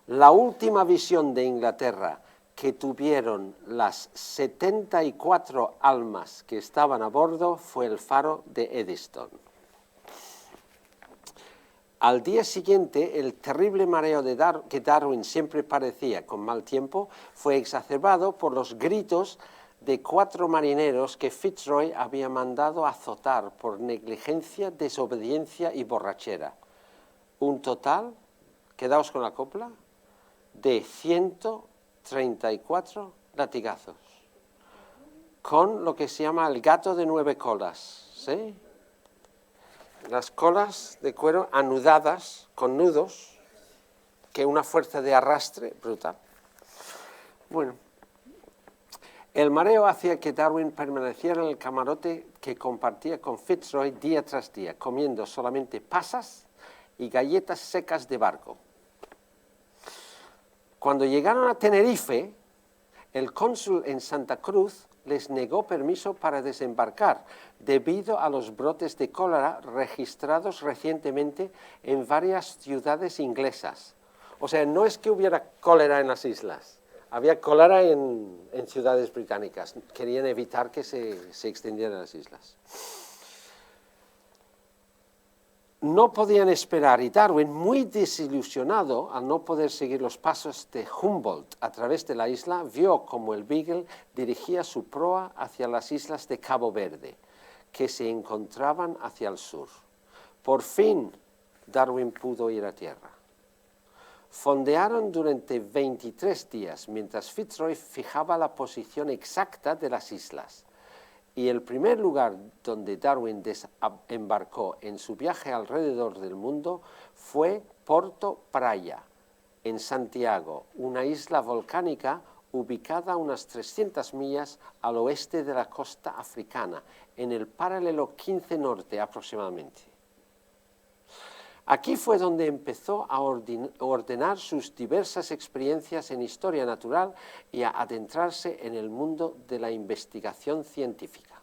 La última visión de Inglaterra que tuvieron las 74 almas que estaban a bordo fue el faro de Eddystone. Al día siguiente, el terrible mareo que Darwin siempre padecía con mal tiempo fue exacerbado por los gritos de 4 marineros que Fitzroy había mandado azotar por negligencia, desobediencia y borrachera. Un total, quedaos con la copla, de 134 latigazos, con lo que se llama el gato de 9 colas, ¿sí? Las colas de cuero anudadas con nudos, que una fuerza de arrastre brutal. Bueno, el mareo hacía que Darwin permaneciera en el camarote que compartía con Fitzroy día tras día, comiendo solamente pasas y galletas secas de barco. Cuando llegaron a Tenerife, el cónsul en Santa Cruz les negó permiso para desembarcar debido a los brotes de cólera registrados recientemente en varias ciudades inglesas. O sea, no es que hubiera cólera en las islas, había cólera en ciudades británicas. Querían evitar que se extendieran a las islas. No podían esperar y Darwin, muy desilusionado al no poder seguir los pasos de Humboldt a través de la isla, vio como el Beagle dirigía su proa hacia las islas de Cabo Verde, que se encontraban hacia el sur. Por fin, Darwin pudo ir a tierra. Fondearon durante 23 días, mientras Fitzroy fijaba la posición exacta de las islas. Y el primer lugar donde Darwin desembarcó en su viaje alrededor del mundo fue Porto Praya, en Santiago, una isla volcánica ubicada a unas 300 millas al oeste de la costa africana, en el paralelo 15 norte aproximadamente. Aquí fue donde empezó a ordenar sus diversas experiencias en historia natural y a adentrarse en el mundo de la investigación científica.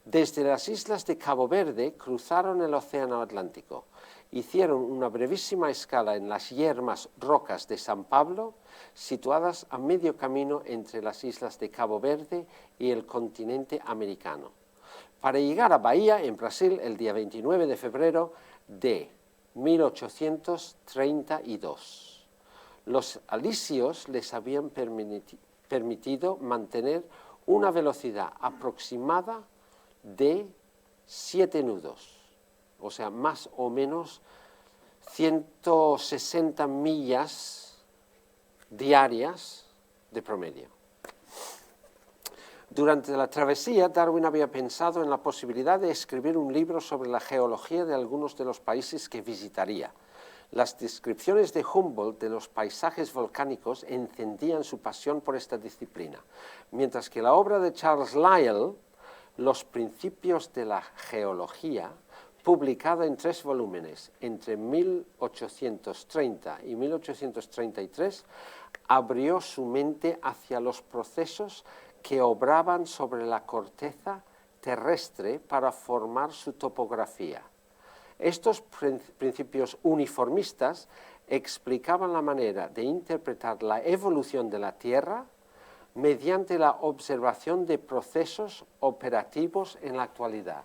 Desde las islas de Cabo Verde cruzaron el Océano Atlántico, hicieron una brevísima escala en las yermas rocas de San Pablo, situadas a medio camino entre las islas de Cabo Verde y el continente americano, para llegar a Bahía, en Brasil, el día 29 de febrero de 1832. Los alisios les habían permitido mantener una velocidad aproximada de 7 nudos, o sea, más o menos 160 millas diarias de promedio. Durante la travesía, Darwin había pensado en la posibilidad de escribir un libro sobre la geología de algunos de los países que visitaría. Las descripciones de Humboldt de los paisajes volcánicos encendían su pasión por esta disciplina, mientras que la obra de Charles Lyell, Los principios de la geología, publicada en 3 volúmenes entre 1830 y 1833, abrió su mente hacia los procesos que obraban sobre la corteza terrestre para formar su topografía. Estos principios uniformistas explicaban la manera de interpretar la evolución de la Tierra mediante la observación de procesos operativos en la actualidad.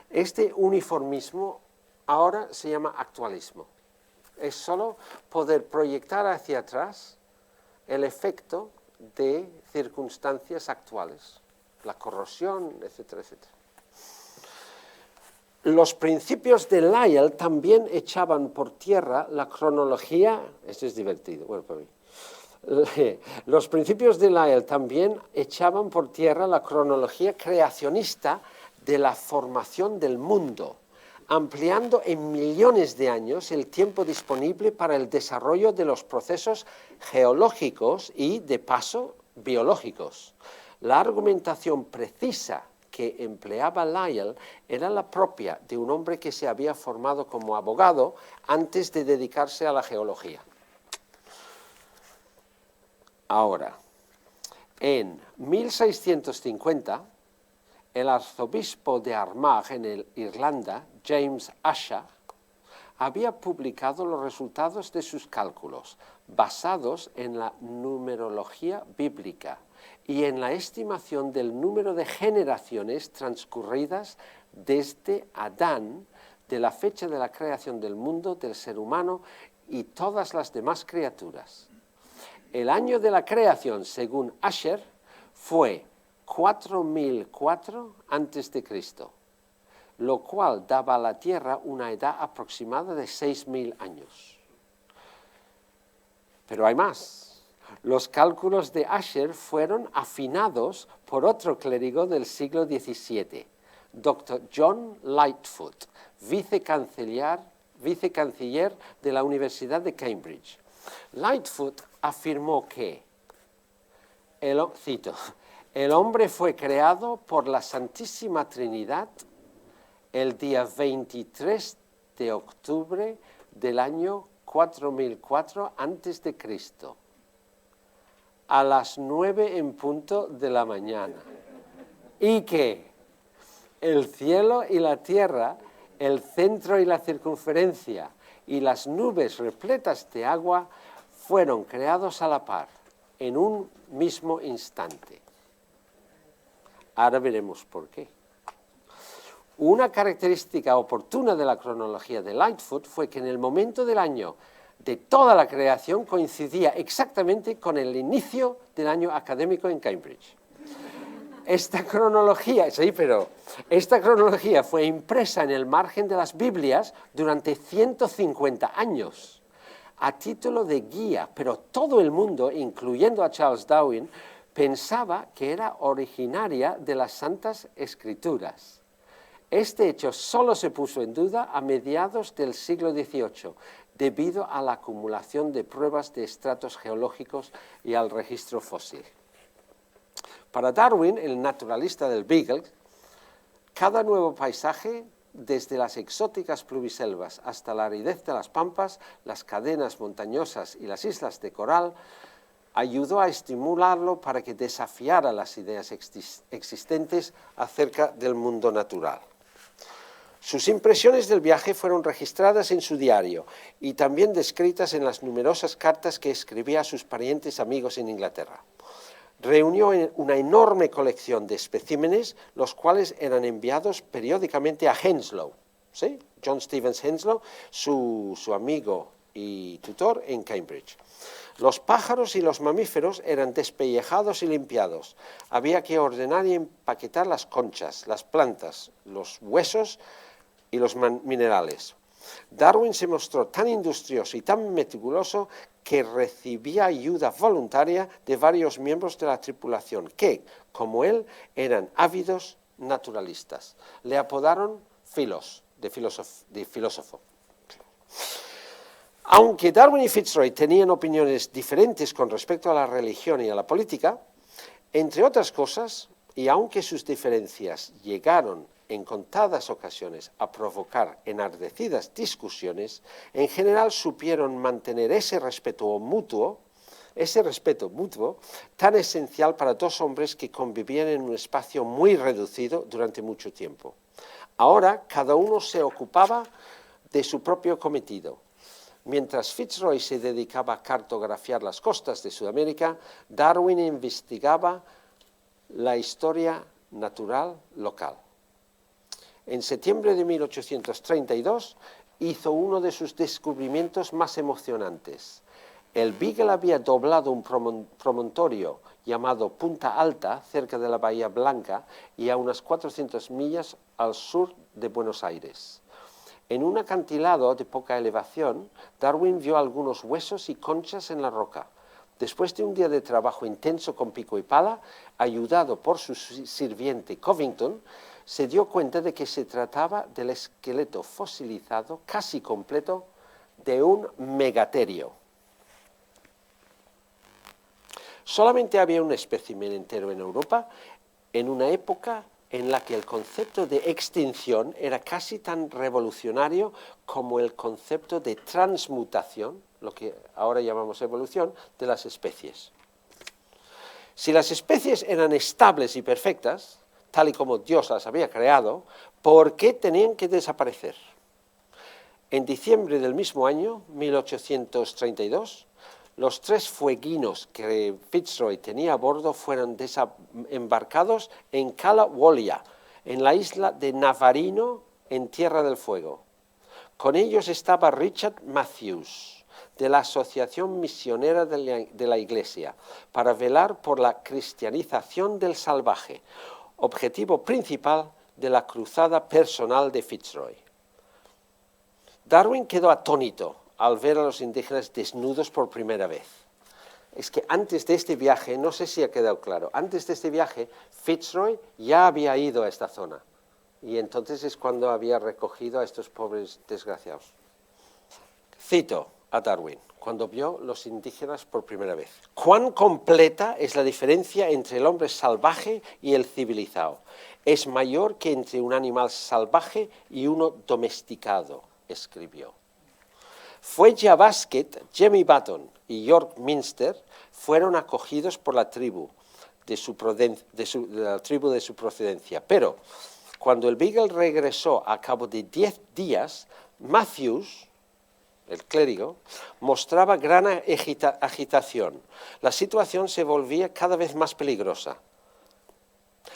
Este uniformismo ahora se llama actualismo. Es solo poder proyectar hacia atrás el efecto de circunstancias actuales, la corrosión, etcétera, etcétera. Los principios de Lyell también echaban por tierra la cronología, esto es divertido, bueno, para mí. Los principios de Lyell también echaban por tierra la cronología creacionista de la formación del mundo, ampliando en millones de años el tiempo disponible para el desarrollo de los procesos geológicos y, de paso, biológicos. La argumentación precisa que empleaba Lyell era la propia de un hombre que se había formado como abogado antes de dedicarse a la geología. Ahora, en 1650, el arzobispo de Armagh, en Irlanda, James Ussher, había publicado los resultados de sus cálculos, basados en la numerología bíblica y en la estimación del número de generaciones transcurridas desde Adán, de la fecha de la creación del mundo, del ser humano y todas las demás criaturas. El año de la creación, según Ussher, fue 4004 a.C., lo cual daba a la Tierra una edad aproximada de 6000 años. Pero hay más. Los cálculos de Ussher fueron afinados por otro clérigo del siglo XVII, Dr. John Lightfoot, vicecanciller de la Universidad de Cambridge. Lightfoot afirmó que, cito, el hombre fue creado por la Santísima Trinidad el día 23 de octubre del año 4004 a.C., a las 9 en punto de la mañana, y que el cielo y la tierra, el centro y la circunferencia y las nubes repletas de agua fueron creados a la par, en un mismo instante. Ahora veremos por qué. Una característica oportuna de la cronología de Lightfoot fue que en el momento del año de toda la creación coincidía exactamente con el inicio del año académico en Cambridge. Esta cronología fue impresa en el margen de las Biblias durante 150 años, a título de guía, pero todo el mundo, incluyendo a Charles Darwin, pensaba que era originaria de las Santas Escrituras. Este hecho solo se puso en duda a mediados del siglo XVIII, debido a la acumulación de pruebas de estratos geológicos y al registro fósil. Para Darwin, el naturalista del Beagle, cada nuevo paisaje, desde las exóticas pluviselvas hasta la aridez de las pampas, las cadenas montañosas y las islas de coral, ayudó a estimularlo para que desafiara las ideas existentes acerca del mundo natural. Sus impresiones del viaje fueron registradas en su diario y también descritas en las numerosas cartas que escribía a sus parientes amigos en Inglaterra. Reunió una enorme colección de especímenes, los cuales eran enviados periódicamente a Henslow, ¿sí? John Stevens Henslow, su amigo y tutor en Cambridge. Los pájaros y los mamíferos eran despellejados y limpiados. Había que ordenar y empaquetar las conchas, las plantas, los huesos y los minerales. Darwin se mostró tan industrioso y tan meticuloso que recibía ayuda voluntaria de varios miembros de la tripulación que, como él, eran ávidos naturalistas. Le apodaron Filos, de filósofo. Aunque Darwin y Fitzroy tenían opiniones diferentes con respecto a la religión y a la política, entre otras cosas, y aunque sus diferencias llegaron en contadas ocasiones a provocar enardecidas discusiones, en general supieron mantener ese respeto mutuo tan esencial para dos hombres que convivían en un espacio muy reducido durante mucho tiempo. Ahora cada uno se ocupaba de su propio cometido. Mientras Fitzroy se dedicaba a cartografiar las costas de Sudamérica, Darwin investigaba la historia natural local. En septiembre de 1832, hizo uno de sus descubrimientos más emocionantes. El Beagle había doblado un promontorio llamado Punta Alta, cerca de la Bahía Blanca y a unas 400 millas al sur de Buenos Aires. En un acantilado de poca elevación, Darwin vio algunos huesos y conchas en la roca. Después de un día de trabajo intenso con pico y pala, ayudado por su sirviente Covington, se dio cuenta de que se trataba del esqueleto fosilizado casi completo de un megaterio. Solamente había un espécimen entero en Europa en una época en la que el concepto de extinción era casi tan revolucionario como el concepto de transmutación, lo que ahora llamamos evolución, de las especies. Si las especies eran estables y perfectas, tal y como Dios las había creado, ¿por qué tenían que desaparecer? En diciembre del mismo año, 1832, los 3 fueguinos que Fitzroy tenía a bordo fueron desembarcados en Cala Wollia, en la isla de Navarino, en Tierra del Fuego. Con ellos estaba Richard Matthews, de la Asociación Misionera de la Iglesia, para velar por la cristianización del salvaje, objetivo principal de la cruzada personal de Fitzroy. Darwin quedó atónito al ver a los indígenas desnudos por primera vez. Es que antes de este viaje, no sé si ha quedado claro, antes de este viaje Fitzroy ya había ido a esta zona y entonces es cuando había recogido a estos pobres desgraciados. Cito a Darwin, cuando vio los indígenas por primera vez. ¿Cuán completa es la diferencia entre el hombre salvaje y el civilizado? Es mayor que entre un animal salvaje y uno domesticado, escribió. Fue ya Basket, Jemmy Button y York Minster fueron acogidos por la tribu de su procedencia, pero cuando el Beagle regresó a cabo de 10 días, Matthews, el clérigo, mostraba gran agitación. La situación se volvía cada vez más peligrosa.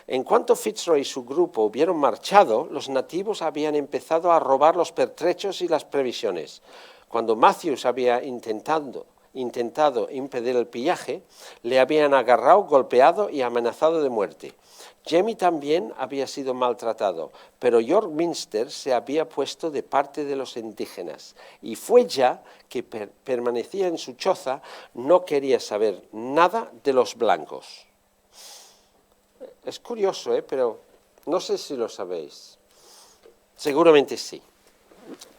En cuanto Fitzroy y su grupo hubieron marchado, los nativos habían empezado a robar los pertrechos y las provisiones. Cuando Matthews había intentado impedir el pillaje, le habían agarrado, golpeado y amenazado de muerte. Jemmy también había sido maltratado, pero York Minster se había puesto de parte de los indígenas y fue ya que permanecía en su choza, no quería saber nada de los blancos. Es curioso, pero no sé si lo sabéis. Seguramente sí.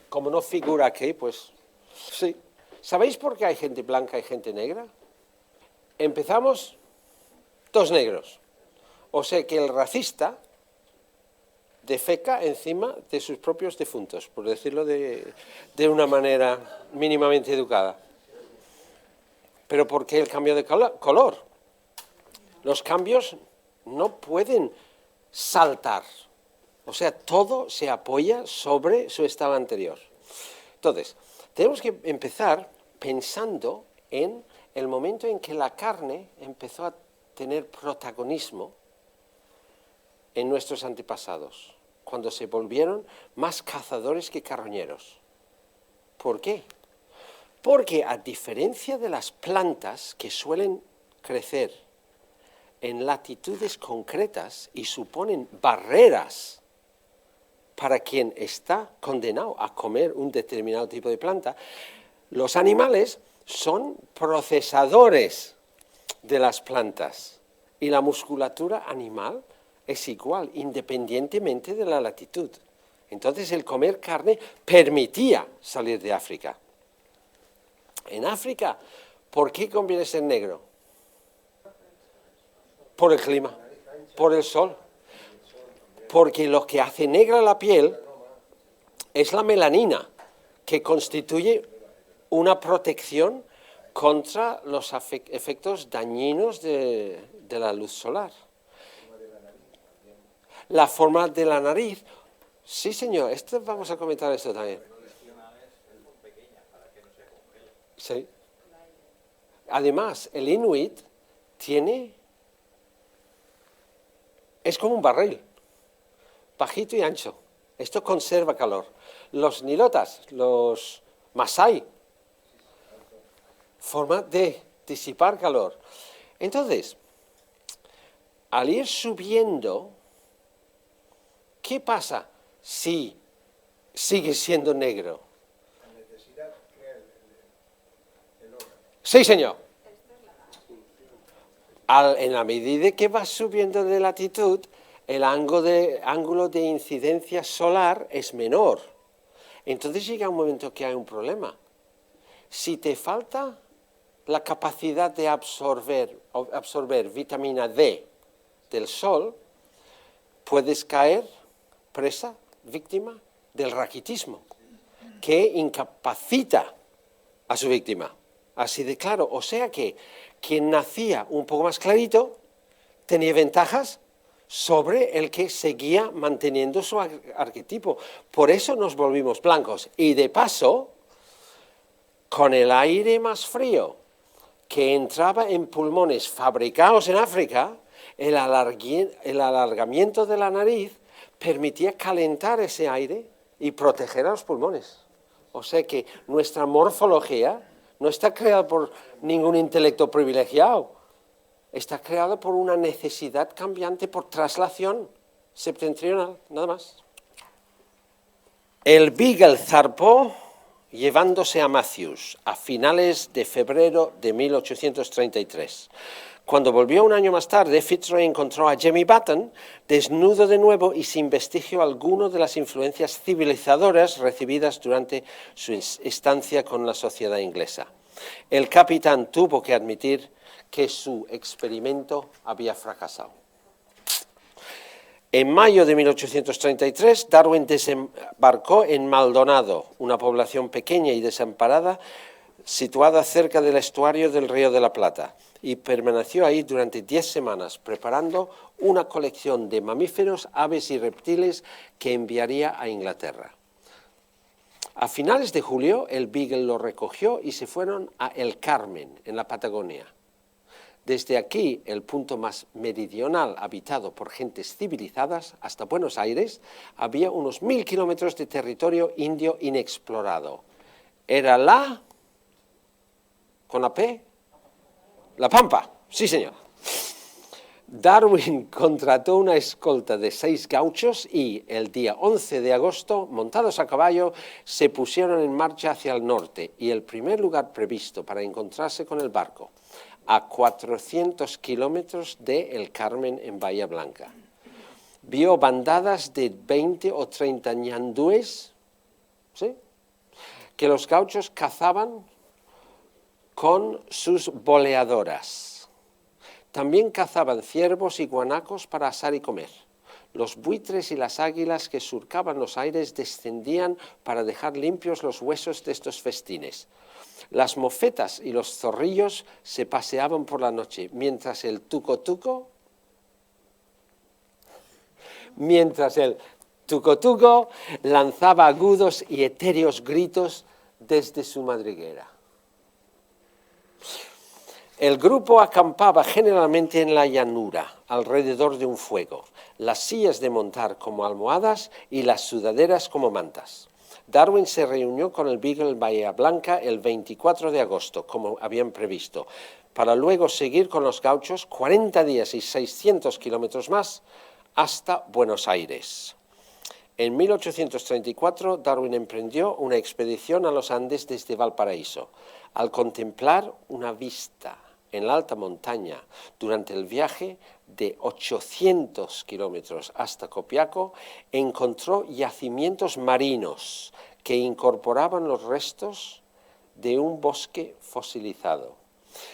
Como no figura aquí, pues sí. ¿Sabéis por qué hay gente blanca y gente negra? Empezamos 2 negros. O sea que el racista defeca encima de sus propios difuntos, por decirlo de una manera mínimamente educada. ¿Pero por qué el cambio de color? Los cambios no pueden saltar. O sea, todo se apoya sobre su estado anterior. Entonces, tenemos que empezar pensando en el momento en que la carne empezó a tener protagonismo en nuestros antepasados, cuando se volvieron más cazadores que carroñeros. ¿Por qué? Porque a diferencia de las plantas que suelen crecer en latitudes concretas y suponen barreras para quien está condenado a comer un determinado tipo de planta, los animales son procesadores de las plantas y la musculatura animal es igual, independientemente de la latitud. Entonces el comer carne permitía salir de África. En África, ¿por qué conviene ser negro? Por el clima, por el sol. Porque lo que hace negra la piel es la melanina, que constituye una protección contra los efectos dañinos de la luz solar. La forma de la nariz. Sí, señor, vamos a comentar esto también. Sí. Además, el inuit es como un barril, bajito y ancho. Esto conserva calor. Los nilotas, los masái, forma de disipar calor. Entonces, al ir subiendo, ¿qué pasa si sigue siendo negro? La necesidad crea el órgano. Sí, señor. En la medida que va subiendo de latitud, el ángulo de incidencia solar es menor. Entonces llega un momento que hay un problema. Si te falta la capacidad de absorber vitamina D del sol, puedes caer presa, víctima del raquitismo, que incapacita a su víctima. Así de claro. O sea que quien nacía un poco más clarito tenía ventajas sobre el que seguía manteniendo su arquetipo. Por eso nos volvimos blancos. Y de paso, con el aire más frío que entraba en pulmones fabricados en África, el alargamiento de la nariz permitía calentar ese aire y proteger a los pulmones. O sea que nuestra morfología no está creada por ningún intelecto privilegiado, está creada por una necesidad cambiante por traslación septentrional, nada más. El Beagle zarpó llevándose a Matthews a finales de febrero de 1833. Cuando volvió un año más tarde, Fitzroy encontró a Jemmy Button desnudo de nuevo y sin vestigio alguno de las influencias civilizadoras recibidas durante su estancia con la sociedad inglesa. El capitán tuvo que admitir que su experimento había fracasado. En mayo de 1833, Darwin desembarcó en Maldonado, una población pequeña y desamparada situada cerca del estuario del Río de la Plata, y permaneció ahí durante 10 semanas preparando una colección de mamíferos, aves y reptiles que enviaría a Inglaterra. A finales de julio, el Beagle lo recogió y se fueron a El Carmen, en la Patagonia. Desde aquí, el punto más meridional habitado por gentes civilizadas, hasta Buenos Aires, había unos 1000 kilómetros de territorio indio inexplorado. Era con la P, La Pampa, sí señor. Darwin contrató una escolta de 6 gauchos y el día 11 de agosto, montados a caballo, se pusieron en marcha hacia el norte y el primer lugar previsto para encontrarse con el barco, a 400 kilómetros de El Carmen en Bahía Blanca. Vio bandadas de 20 o 30 ñandúes, ¿sí?, que los gauchos cazaban con sus boleadoras. También cazaban ciervos y guanacos para asar y comer. Los buitres y las águilas que surcaban los aires descendían para dejar limpios los huesos de estos festines. Las mofetas y los zorrillos se paseaban por la noche, mientras el tuco-tuco lanzaba agudos y etéreos gritos desde su madriguera. El grupo acampaba generalmente en la llanura, alrededor de un fuego, las sillas de montar como almohadas y las sudaderas como mantas. Darwin se reunió con el Beagle en Bahía Blanca el 24 de agosto, como habían previsto, para luego seguir con los gauchos 40 días y 600 kilómetros más hasta Buenos Aires. En 1834, Darwin emprendió una expedición a los Andes desde Valparaíso. Al contemplar una vista en la alta montaña durante el viaje de 800 kilómetros hasta Copiaco, encontró yacimientos marinos que incorporaban los restos de un bosque fosilizado.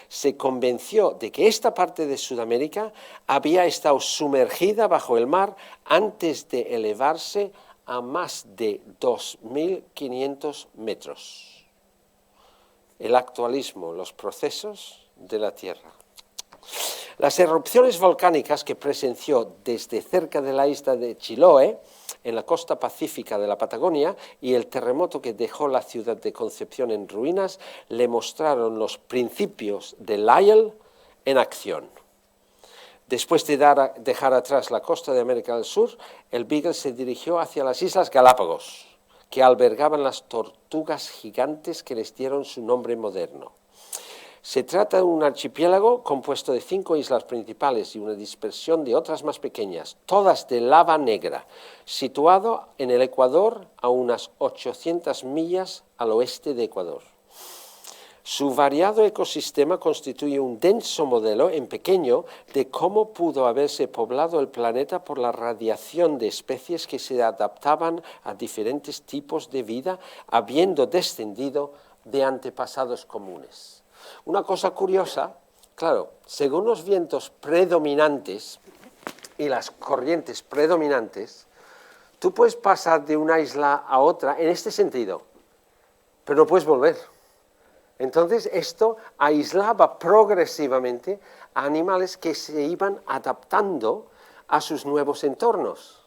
Se convenció de que esta parte de Sudamérica había estado sumergida bajo el mar antes de elevarse a más de 2.500 metros. El actualismo, los procesos de la Tierra. Las erupciones volcánicas que presenció desde cerca de la isla de Chiloé, en la costa pacífica de la Patagonia, y el terremoto que dejó la ciudad de Concepción en ruinas, le mostraron los principios de Lyell en acción. Después de dejar atrás la costa de América del Sur, el Beagle se dirigió hacia las Islas Galápagos, que albergaban las tortugas gigantes que les dieron su nombre moderno. Se trata de un archipiélago compuesto de 5 islas principales y una dispersión de otras más pequeñas, todas de lava negra, situado en el Ecuador a unas 800 millas al oeste de Ecuador. Su variado ecosistema constituye un denso modelo en pequeño de cómo pudo haberse poblado el planeta por la radiación de especies que se adaptaban a diferentes tipos de vida, habiendo descendido de antepasados comunes. Una cosa curiosa, claro, según los vientos predominantes y las corrientes predominantes, tú puedes pasar de una isla a otra en este sentido, pero no puedes volver. Entonces esto aislaba progresivamente a animales que se iban adaptando a sus nuevos entornos.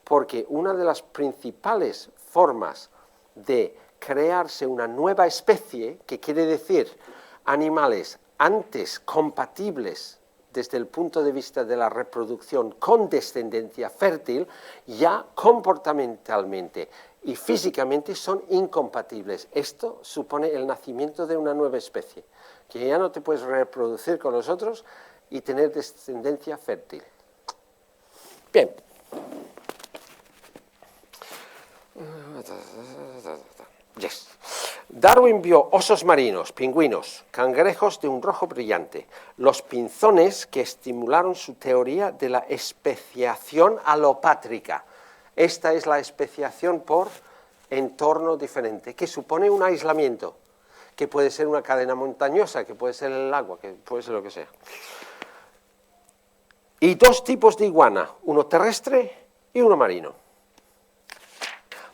Porque una de las principales formas de crearse una nueva especie, que quiere decir animales antes compatibles desde el punto de vista de la reproducción con descendencia fértil, ya comportamentalmente y físicamente son incompatibles. Esto supone el nacimiento de una nueva especie, que ya no te puedes reproducir con los otros y tener descendencia fértil. Bien. Yes. Darwin vio osos marinos, pingüinos, cangrejos de un rojo brillante, los pinzones que estimularon su teoría de la especiación alopátrica. Esta es la especiación por entorno diferente, que supone un aislamiento, que puede ser una cadena montañosa, que puede ser el agua, que puede ser lo que sea. Y 2 tipos de iguana, uno terrestre y uno marino.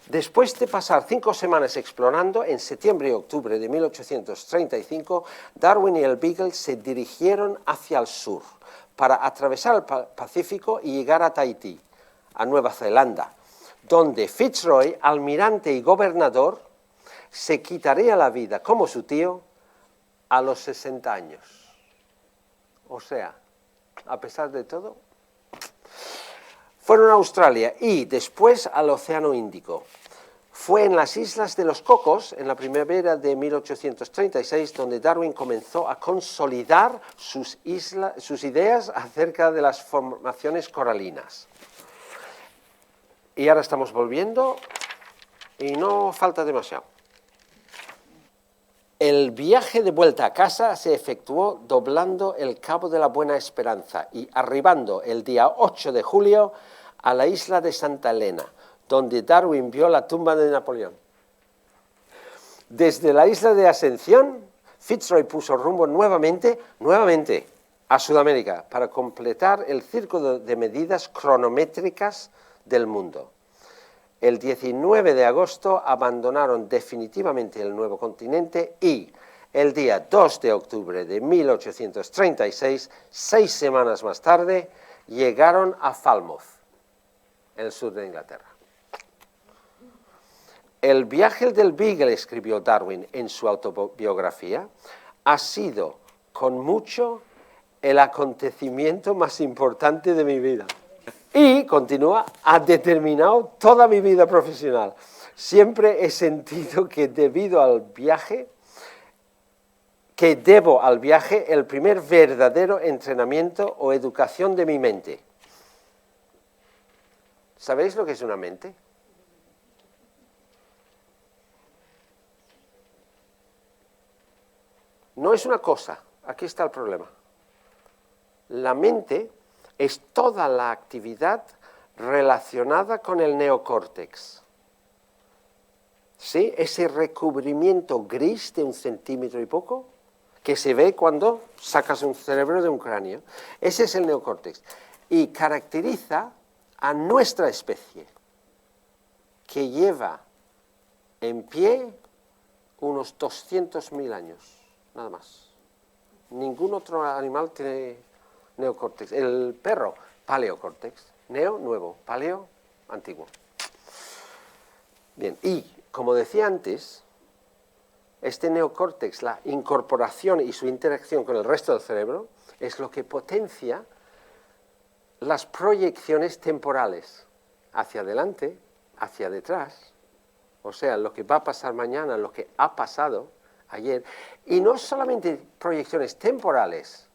Después de pasar 5 semanas explorando, en septiembre y octubre de 1835, Darwin y el Beagle se dirigieron hacia el sur para atravesar el Pacífico y llegar a Tahití, a Nueva Zelanda, donde Fitzroy, almirante y gobernador, se quitaría la vida, como su tío, a los 60 años. O sea, a pesar de todo, fueron a Australia y después al Océano Índico. Fue en las Islas de los Cocos, en la primavera de 1836, donde Darwin comenzó a consolidar sus ideas acerca de las formaciones coralinas. Y ahora estamos volviendo y no falta demasiado. El viaje de vuelta a casa se efectuó doblando el Cabo de la Buena Esperanza y arribando el día 8 de julio a la isla de Santa Elena, donde Darwin vio la tumba de Napoleón. Desde la isla de Ascensión, Fitzroy puso rumbo nuevamente a Sudamérica para completar el círculo de medidas cronométricas del mundo. El 19 de agosto abandonaron definitivamente el nuevo continente y el día 2 de octubre de 1836, 6 semanas más tarde, llegaron a Falmouth, en el sur de Inglaterra. El viaje del Beagle, escribió Darwin en su autobiografía, ha sido con mucho el acontecimiento más importante de mi vida. Y, continúa, ha determinado toda mi vida profesional. Siempre he sentido que debo al viaje el primer verdadero entrenamiento o educación de mi mente. ¿Sabéis lo que es una mente? No es una cosa, aquí está el problema. La mente es toda la actividad relacionada con el neocórtex. ¿Sí? Ese recubrimiento gris de 1 centímetro y poco, que se ve cuando sacas un cerebro de un cráneo. Ese es el neocórtex. Y caracteriza a nuestra especie, que lleva en pie unos 200.000 años, nada más. Ningún otro animal tiene neocórtex. El perro, paleocórtex. Neo, nuevo. Paleo, antiguo. Bien, y como decía antes, este neocórtex, la incorporación y su interacción con el resto del cerebro, es lo que potencia las proyecciones temporales hacia adelante, hacia detrás, o sea, lo que va a pasar mañana, lo que ha pasado ayer, y no solamente proyecciones temporales,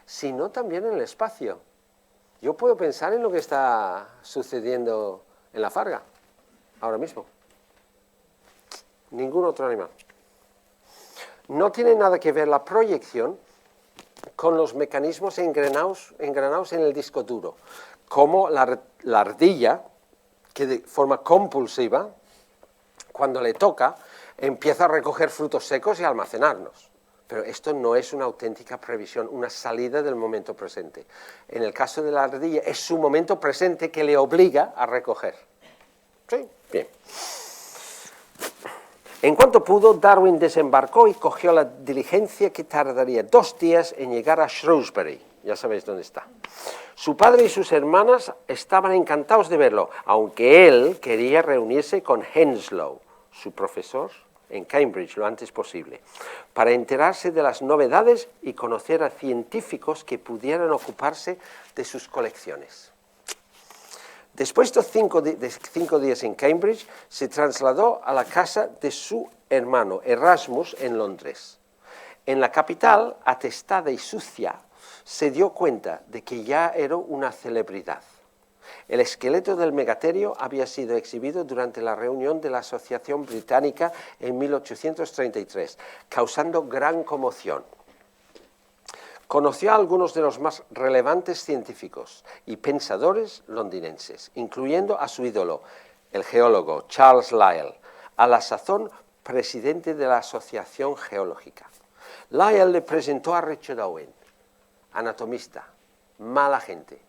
sino también en el espacio. Yo puedo pensar en lo que está sucediendo en la Farga, ahora mismo. Ningún otro animal. No tiene nada que ver la proyección con los mecanismos engranados en el disco duro, como la ardilla, que de forma compulsiva, cuando le toca, empieza a recoger frutos secos y a almacenarlos. Pero esto no es una auténtica previsión, una salida del momento presente. En el caso de la ardilla, es su momento presente que le obliga a recoger. ¿Sí? Bien. En cuanto pudo, Darwin desembarcó y cogió la diligencia que tardaría 2 días en llegar a Shrewsbury. Ya sabéis dónde está. Su padre y sus hermanas estaban encantados de verlo, aunque él quería reunirse con Henslow, su profesor, en Cambridge lo antes posible, para enterarse de las novedades y conocer a científicos que pudieran ocuparse de sus colecciones. Después de 5 días en Cambridge, se trasladó a la casa de su hermano Erasmus en Londres. En la capital, atestada y sucia, se dio cuenta de que ya era una celebridad. El esqueleto del megaterio había sido exhibido durante la reunión de la Asociación Británica en 1833, causando gran conmoción. Conoció a algunos de los más relevantes científicos y pensadores londinenses, incluyendo a su ídolo, el geólogo Charles Lyell, a la sazón presidente de la Asociación Geológica. Lyell le presentó a Richard Owen, anatomista, mala gente,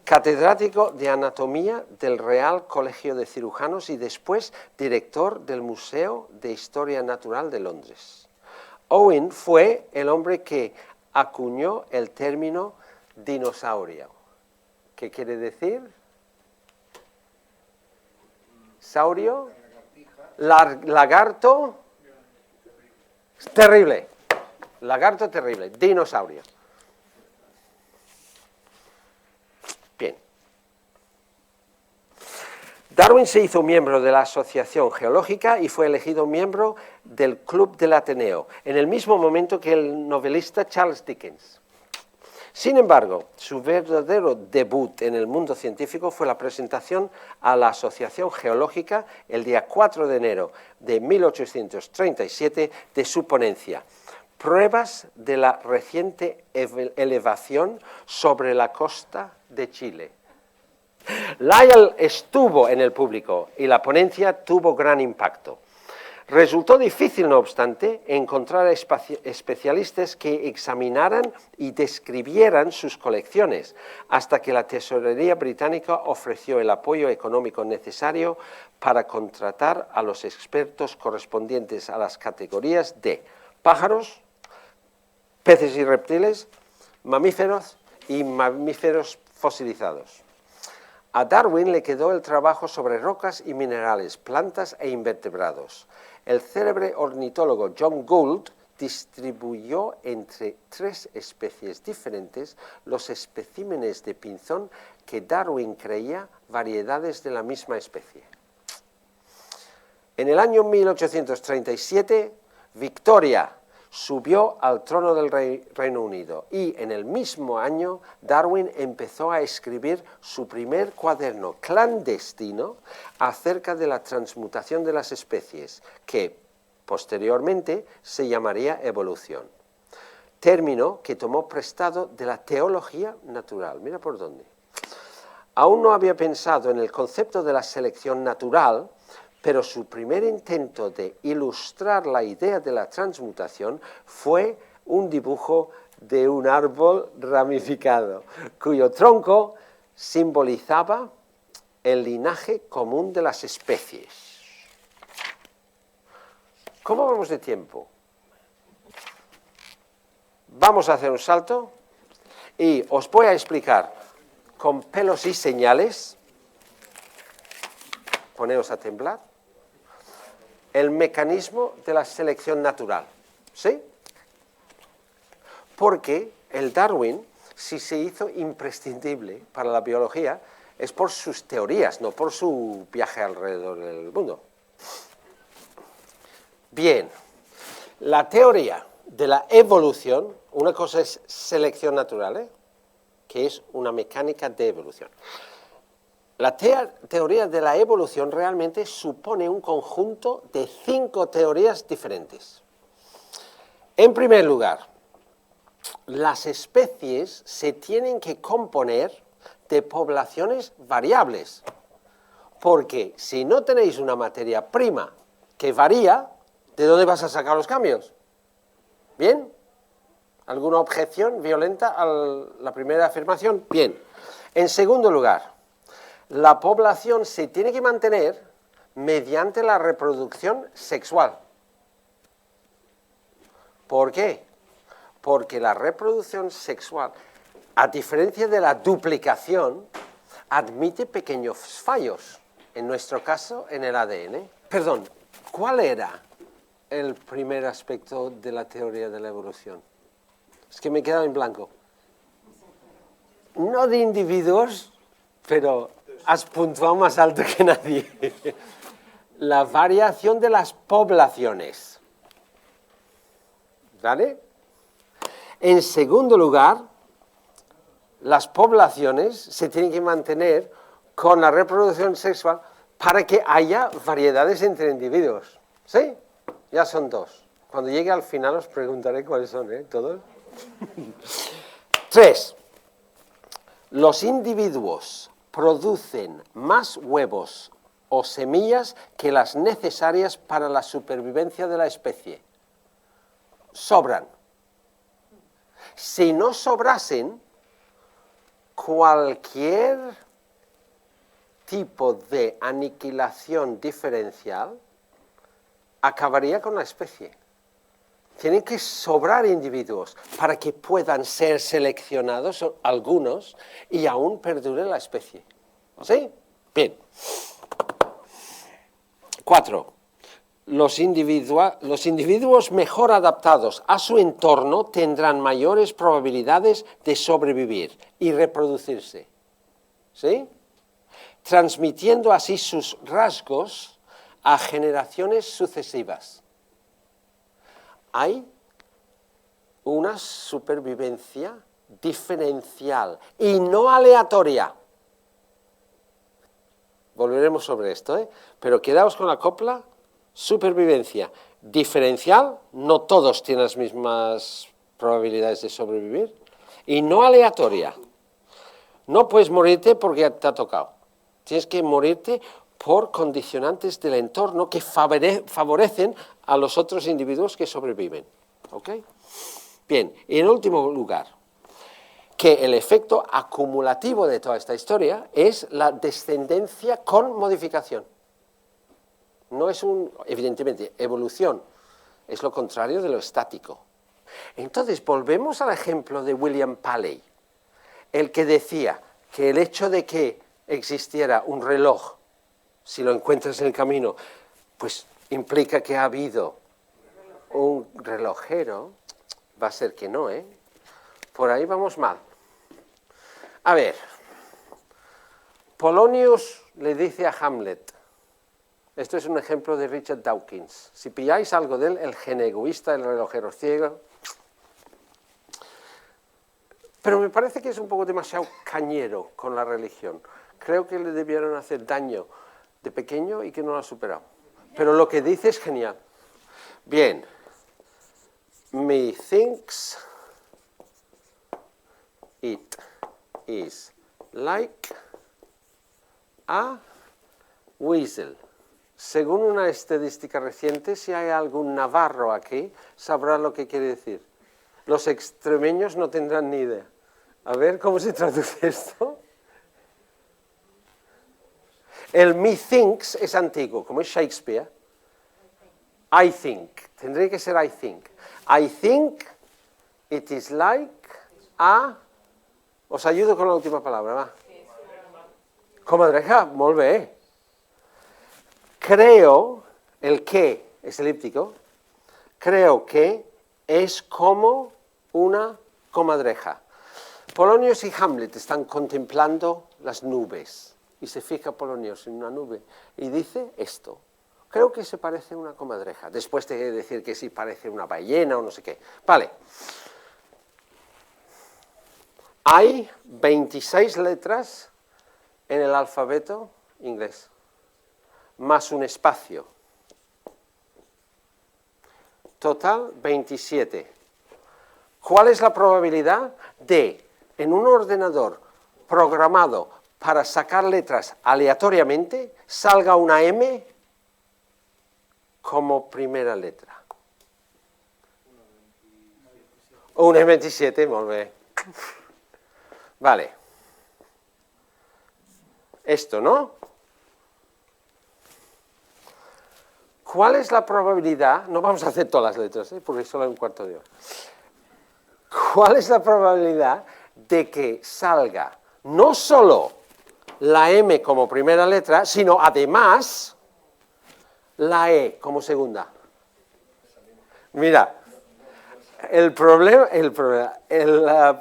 catedrático de anatomía del Real Colegio de Cirujanos y después director del Museo de Historia Natural de Londres. Owen fue el hombre que acuñó el término dinosaurio. ¿Qué quiere decir? ¿Saurio? Lagarto. Terrible. Lagarto terrible. Dinosaurio. Bien. Darwin se hizo miembro de la Asociación Geológica y fue elegido miembro del Club del Ateneo, en el mismo momento que el novelista Charles Dickens. Sin embargo, su verdadero debut en el mundo científico fue la presentación a la Asociación Geológica el día 4 de enero de 1837 de su ponencia, Pruebas de la reciente elevación sobre la costa de Chile. Lyell estuvo en el público y la ponencia tuvo gran impacto. Resultó difícil, no obstante, encontrar especialistas que examinaran y describieran sus colecciones, hasta que la Tesorería británica ofreció el apoyo económico necesario para contratar a los expertos correspondientes a las categorías de pájaros, peces y reptiles, mamíferos y mamíferos fosilizados. A Darwin le quedó el trabajo sobre rocas y minerales, plantas e invertebrados. El célebre ornitólogo John Gould distribuyó entre 3 especies diferentes los especímenes de pinzón que Darwin creía variedades de la misma especie. En el año 1837, Victoria subió al trono del Reino Unido y en el mismo año Darwin empezó a escribir su primer cuaderno clandestino acerca de la transmutación de las especies, que posteriormente se llamaría evolución, término que tomó prestado de la teología natural. Mira por dónde. Aún no había pensado en el concepto de la selección natural, pero su primer intento de ilustrar la idea de la transmutación fue un dibujo de un árbol ramificado, cuyo tronco simbolizaba el linaje común de las especies. ¿Cómo vamos de tiempo? Vamos a hacer un salto y os voy a explicar con pelos y señales, poneos a temblar, el mecanismo de la selección natural. ¿Sí? Porque el Darwin, si se hizo imprescindible para la biología, es por sus teorías, no por su viaje alrededor del mundo. Bien, la teoría de la evolución, una cosa es selección natural, que es una mecánica de evolución. La teoría de la evolución realmente supone un conjunto de 5 teorías diferentes. En primer lugar, las especies se tienen que componer de poblaciones variables, porque si no tenéis una materia prima que varía, ¿de dónde vas a sacar los cambios? ¿Bien? ¿Alguna objeción violenta a la primera afirmación? Bien. En segundo lugar, la población se tiene que mantener mediante la reproducción sexual. ¿Por qué? Porque la reproducción sexual, a diferencia de la duplicación, admite pequeños fallos, en nuestro caso en el ADN. Perdón, ¿cuál era el primer aspecto de la teoría de la evolución? Es que me he quedado en blanco. No de individuos, pero has puntuado más alto que nadie. La variación de las poblaciones. ¿Vale? En segundo lugar, las poblaciones se tienen que mantener con la reproducción sexual para que haya variedades entre individuos. ¿Sí? Ya son 2. Cuando llegue al final os preguntaré cuáles son, ¿Todos? 3. Los individuos producen más huevos o semillas que las necesarias para la supervivencia de la especie. Sobran. Si no sobrasen, cualquier tipo de aniquilación diferencial acabaría con la especie. Tienen que sobrar individuos para que puedan ser seleccionados algunos y aún perdure la especie. ¿Sí? Bien. 4. Los individuos mejor adaptados a su entorno tendrán mayores probabilidades de sobrevivir y reproducirse. ¿Sí? Transmitiendo así sus rasgos a generaciones sucesivas. Hay una supervivencia diferencial y no aleatoria. Volveremos sobre esto, pero quedaos con la copla. Supervivencia diferencial, no todos tienen las mismas probabilidades de sobrevivir, y no aleatoria. No puedes morirte porque te ha tocado. Tienes que morirte por condicionantes del entorno que favorecen a los otros individuos que sobreviven. ¿Ok? Bien, y en último lugar, que el efecto acumulativo de toda esta historia es la descendencia con modificación. No es evidentemente, evolución, es lo contrario de lo estático. Entonces, volvemos al ejemplo de William Paley, el que decía que el hecho de que existiera un reloj, si lo encuentras en el camino, pues implica que ha habido un relojero. Va a ser que no, Por ahí vamos mal. A ver, Polonius le dice a Hamlet, esto es un ejemplo de Richard Dawkins, si pilláis algo de él, el gen egoísta, el relojero ciego, pero me parece que es un poco demasiado cañero con la religión. Creo que le debieron hacer daño de pequeño y que no lo ha superado. Pero lo que dice es genial. Bien. Methinks it is like a weasel. Según una estadística reciente, si hay algún navarro aquí, sabrá lo que quiere decir. Los extremeños no tendrán ni idea. A ver, ¿cómo se traduce esto? El methinks es antiguo, como es Shakespeare. I think. Tendría que ser I think. I think it is like a... Os ayudo con la última palabra, va. Comadreja, molt bé. Creo, el que es elíptico, creo que es como una comadreja. Polonius y Hamlet están contemplando las nubes y se fija Polonius en una nube y dice esto. Creo que se parece a una comadreja, después de decir que sí parece una ballena o no sé qué. Vale. Hay 26 letras en el alfabeto inglés, más un espacio. Total, 27. ¿Cuál es la probabilidad de, en un ordenador programado para sacar letras aleatoriamente, salga una M como primera letra? 1,27, molt bé. Vale. Esto, ¿no? ¿Cuál es la probabilidad? No vamos a hacer todas las letras, porque solo hay un cuarto de hora. ¿Cuál es la probabilidad de que salga no solo la M como primera letra, sino además la E como segunda? Mira, la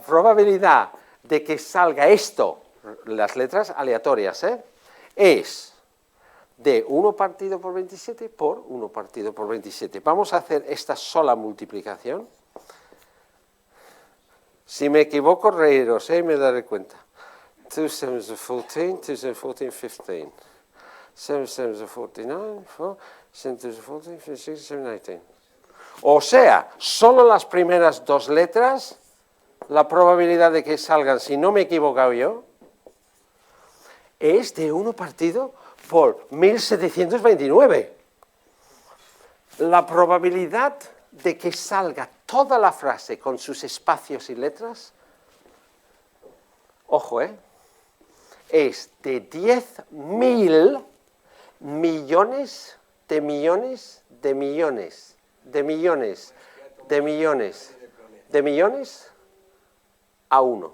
probabilidad de que salga esto, las letras aleatorias, es de 1 partido por 27 por 1 partido por 27. Vamos a hacer esta sola multiplicación. Si me equivoco, reíros, me daré cuenta. 2 7 14, 2 7 14, 15. 7 7 49, 4, 7 14, 56, 7 19. O sea, solo las primeras dos letras, la probabilidad de que salgan, si no me he equivocado yo, es de 1 partido por 1729. La probabilidad de que salga toda la frase con sus espacios y letras, ojo, es de 10.000 millones de millones de millones de millones de millones de millones a 1.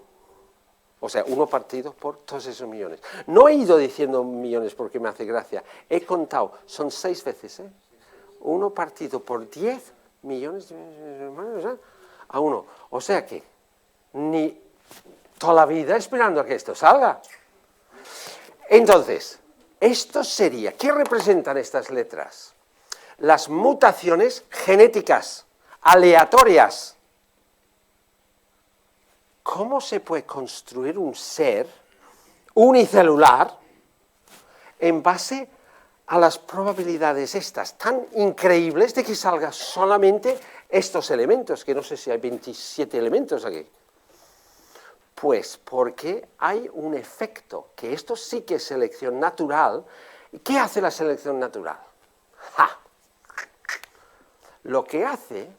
O sea, 1 partido por todos esos millones. No he ido diciendo millones porque me hace gracia. He contado, son 6 veces, 1 partido por 10 millones a 1. O sea que ni toda la vida esperando a que esto salga. Entonces, esto sería, ¿qué representan estas letras? Las mutaciones genéticas, aleatorias. ¿Cómo se puede construir un ser unicelular en base a las probabilidades estas tan increíbles de que salga solamente estos elementos, que no sé si hay 27 elementos aquí? Pues porque hay un efecto, que esto sí que es selección natural. ¿Qué hace la selección natural? ¡Ja! Lo que hace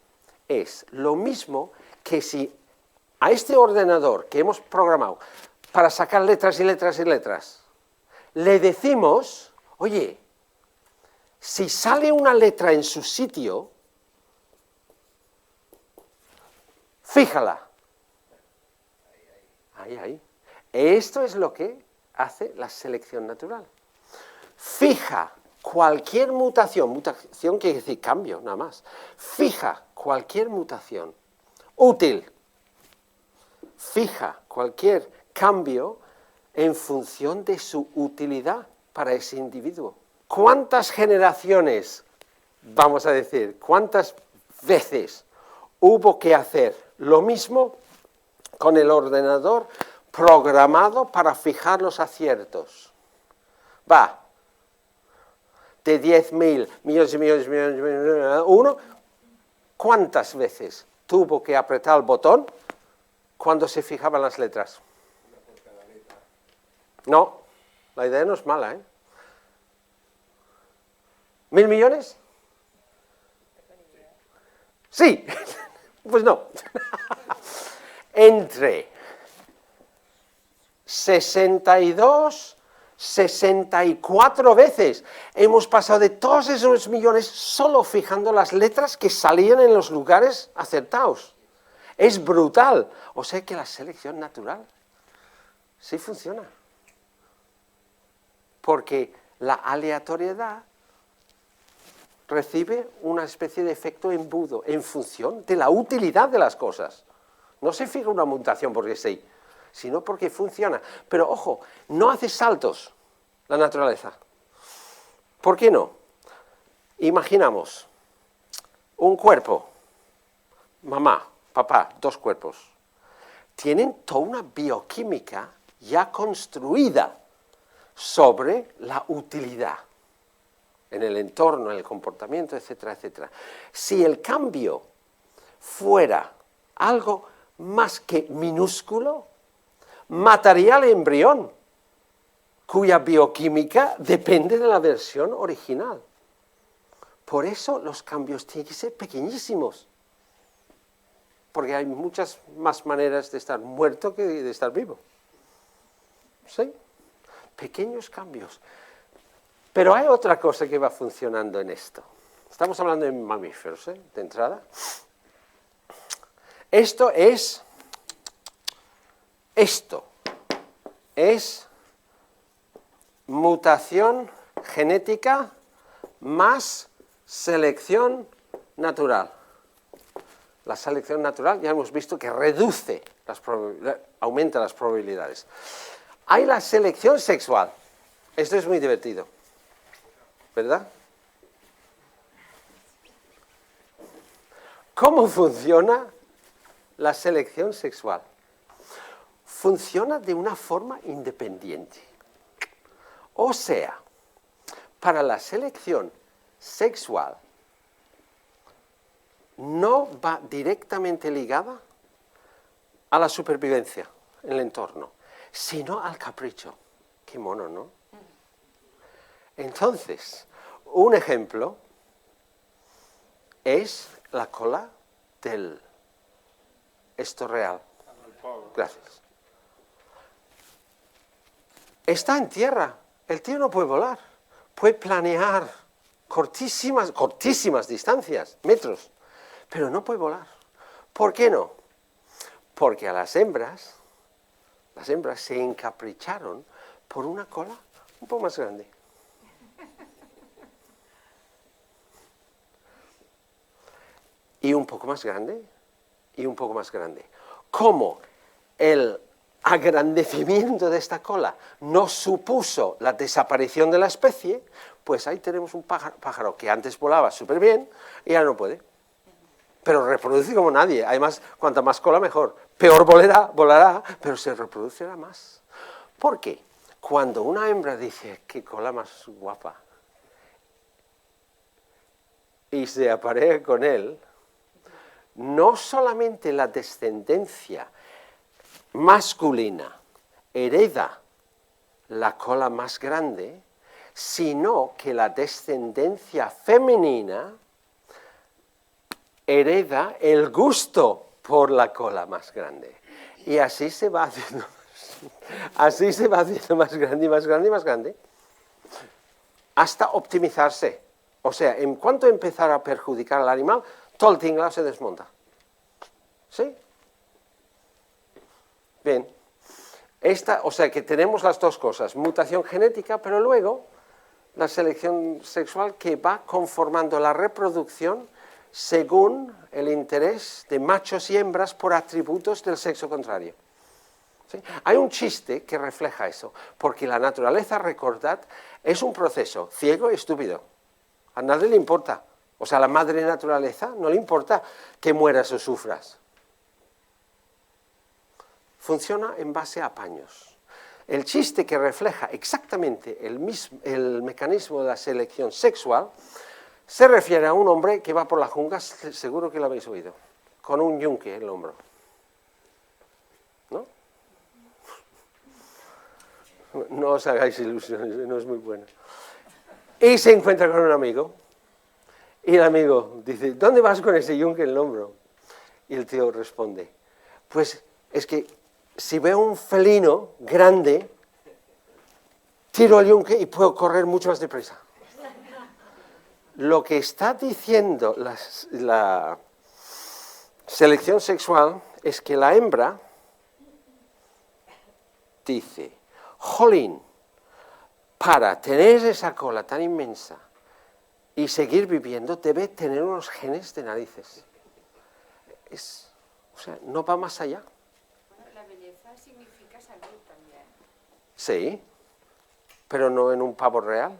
es lo mismo que si a este ordenador que hemos programado para sacar letras y letras y letras, le decimos, oye, si sale una letra en su sitio, fíjala. Ahí. Esto es lo que hace la selección natural. Fija cualquier mutación, mutación quiere decir cambio, nada más. Fija cualquier mutación útil. Fija cualquier cambio en función de su utilidad para ese individuo. ¿Cuántas generaciones, vamos a decir, cuántas veces hubo que hacer lo mismo con el ordenador programado para fijar los aciertos? Va, de 10.000 millones y millones y millones, uno, ¿cuántas veces tuvo que apretar el botón cuando se fijaban las letras? No, la idea no es mala, ¿1.000 millones? Sí, pues no. Entre 62, 64 veces hemos pasado de todos esos millones solo fijando las letras que salían en los lugares acertados. Es brutal. O sea que la selección natural sí funciona. Porque la aleatoriedad recibe una especie de efecto embudo en función de la utilidad de las cosas. No se fija una mutación porque sí, sino porque funciona. Pero ojo, no hace saltos la naturaleza. ¿Por qué no? Imaginamos un cuerpo, mamá, papá, dos cuerpos. Tienen toda una bioquímica ya construida sobre la utilidad en el entorno, en el comportamiento, etcétera, etcétera. Si el cambio fuera algo más que minúsculo, mataría al embrión, cuya bioquímica depende de la versión original. Por eso los cambios tienen que ser pequeñísimos, porque hay muchas más maneras de estar muerto que de estar vivo. ¿Sí? Pequeños cambios. Pero hay otra cosa que va funcionando en esto. Estamos hablando de mamíferos, de entrada. Esto es mutación genética más selección natural. La selección natural ya hemos visto que reduce aumenta las probabilidades. Hay la selección sexual. Esto es muy divertido, ¿verdad? ¿Cómo funciona la selección sexual? Funciona de una forma independiente. O sea, para la selección sexual no va directamente ligada a la supervivencia en el entorno, sino al capricho. Qué mono, ¿no? Entonces, un ejemplo es la cola del esto real. Gracias. Está en tierra. El tío no puede volar. Puede planear cortísimas distancias, metros, pero no puede volar. ¿Por qué no? Porque a las hembras se encapricharon por una cola un poco más grande. Y un poco más grande, y un poco más grande. Como el agrandecimiento de esta cola no supuso la desaparición de la especie, pues ahí tenemos un pájaro que antes volaba súper bien y ahora no puede. Pero reproduce como nadie. Además, cuanta más cola mejor. Peor volará, pero se reproducirá más. ¿Por qué? Cuando una hembra dice, qué cola más guapa, y se aparea con él, no solamente la descendencia masculina hereda la cola más grande, sino que la descendencia femenina hereda el gusto por la cola más grande. Y así se va haciendo más grande y más grande y más grande, hasta optimizarse. O sea, en cuanto empezar a perjudicar al animal, todo el tinglado se desmonta. ¿Sí? Bien. O sea que tenemos las dos cosas, mutación genética, pero luego la selección sexual que va conformando la reproducción según el interés de machos y hembras por atributos del sexo contrario. ¿Sí? Hay un chiste que refleja eso, porque la naturaleza, recordad, es un proceso ciego y estúpido. A nadie le importa. O sea, a la madre naturaleza no le importa que mueras o sufras. Funciona en base a apaños. El chiste que refleja exactamente el mecanismo de la selección sexual se refiere a un hombre que va por la jungla, seguro que lo habéis oído, con un yunque en el hombro. ¿No? No os hagáis ilusiones, no es muy bueno. Y se encuentra con un amigo. Y el amigo dice, ¿dónde vas con ese yunque en el hombro? Y el tío responde, pues es que si veo un felino grande, tiro el yunque y puedo correr mucho más deprisa. Lo que está diciendo la selección sexual es que la hembra dice, jolín, para tener esa cola tan inmensa y seguir viviendo, debe tener unos genes de narices. O sea, no va más allá. Bueno, la belleza significa salud también. Sí, pero no en un pavo real,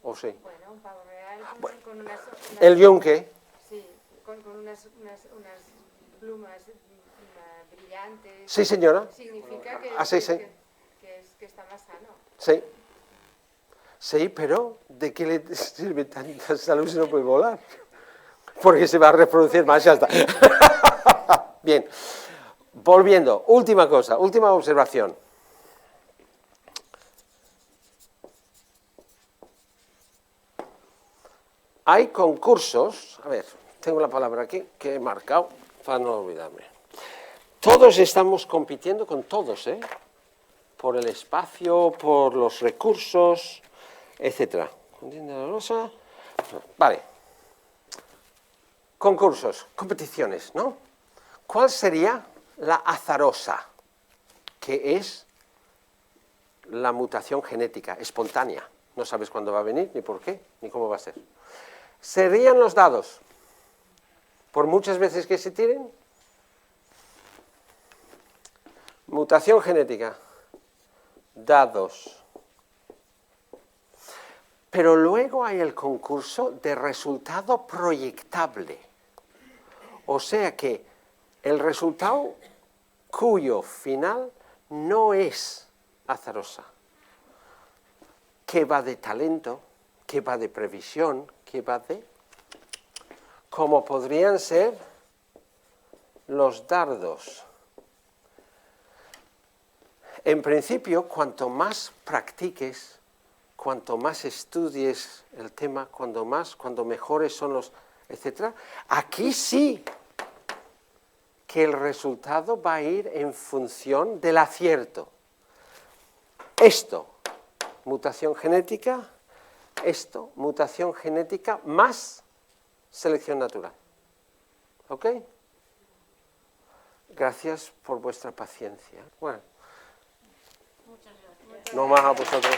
¿o sí? Bueno, un pavo real Bueno, con unas el yunque, sí, con unas plumas brillantes. sí señora, Significa que, sí, sí. que está más sano. Sí. Sí, pero ¿de qué le sirve tanta salud si no puede volar? Porque se va a reproducir más, ya está. Bien, volviendo, última cosa, última observación. Hay concursos, a ver, tengo la palabra aquí que he marcado para no olvidarme. Todos estamos compitiendo con todos, ¿eh? Por el espacio, por los recursos, etcétera. Vale. Concursos, competiciones, ¿no? ¿Cuál sería la azarosa? Que es la mutación genética, espontánea. No sabes cuándo va a venir, ni por qué, ni cómo va a ser. Serían los dados. Por muchas veces que se tiren, mutación genética, dados. Pero luego hay el concurso de resultado proyectable. O sea que el resultado cuyo final no es azarosa, que va de talento, que va de previsión, que va de... como podrían ser los dardos. En principio, cuanto más practiques, cuanto más estudies el tema, cuando mejores son los, etcétera, aquí sí que el resultado va a ir en función del acierto. Esto, mutación genética, esto, mutación genética más selección natural. ¿Ok? Gracias por vuestra paciencia. Bueno, Muchas gracias. no más a vosotros.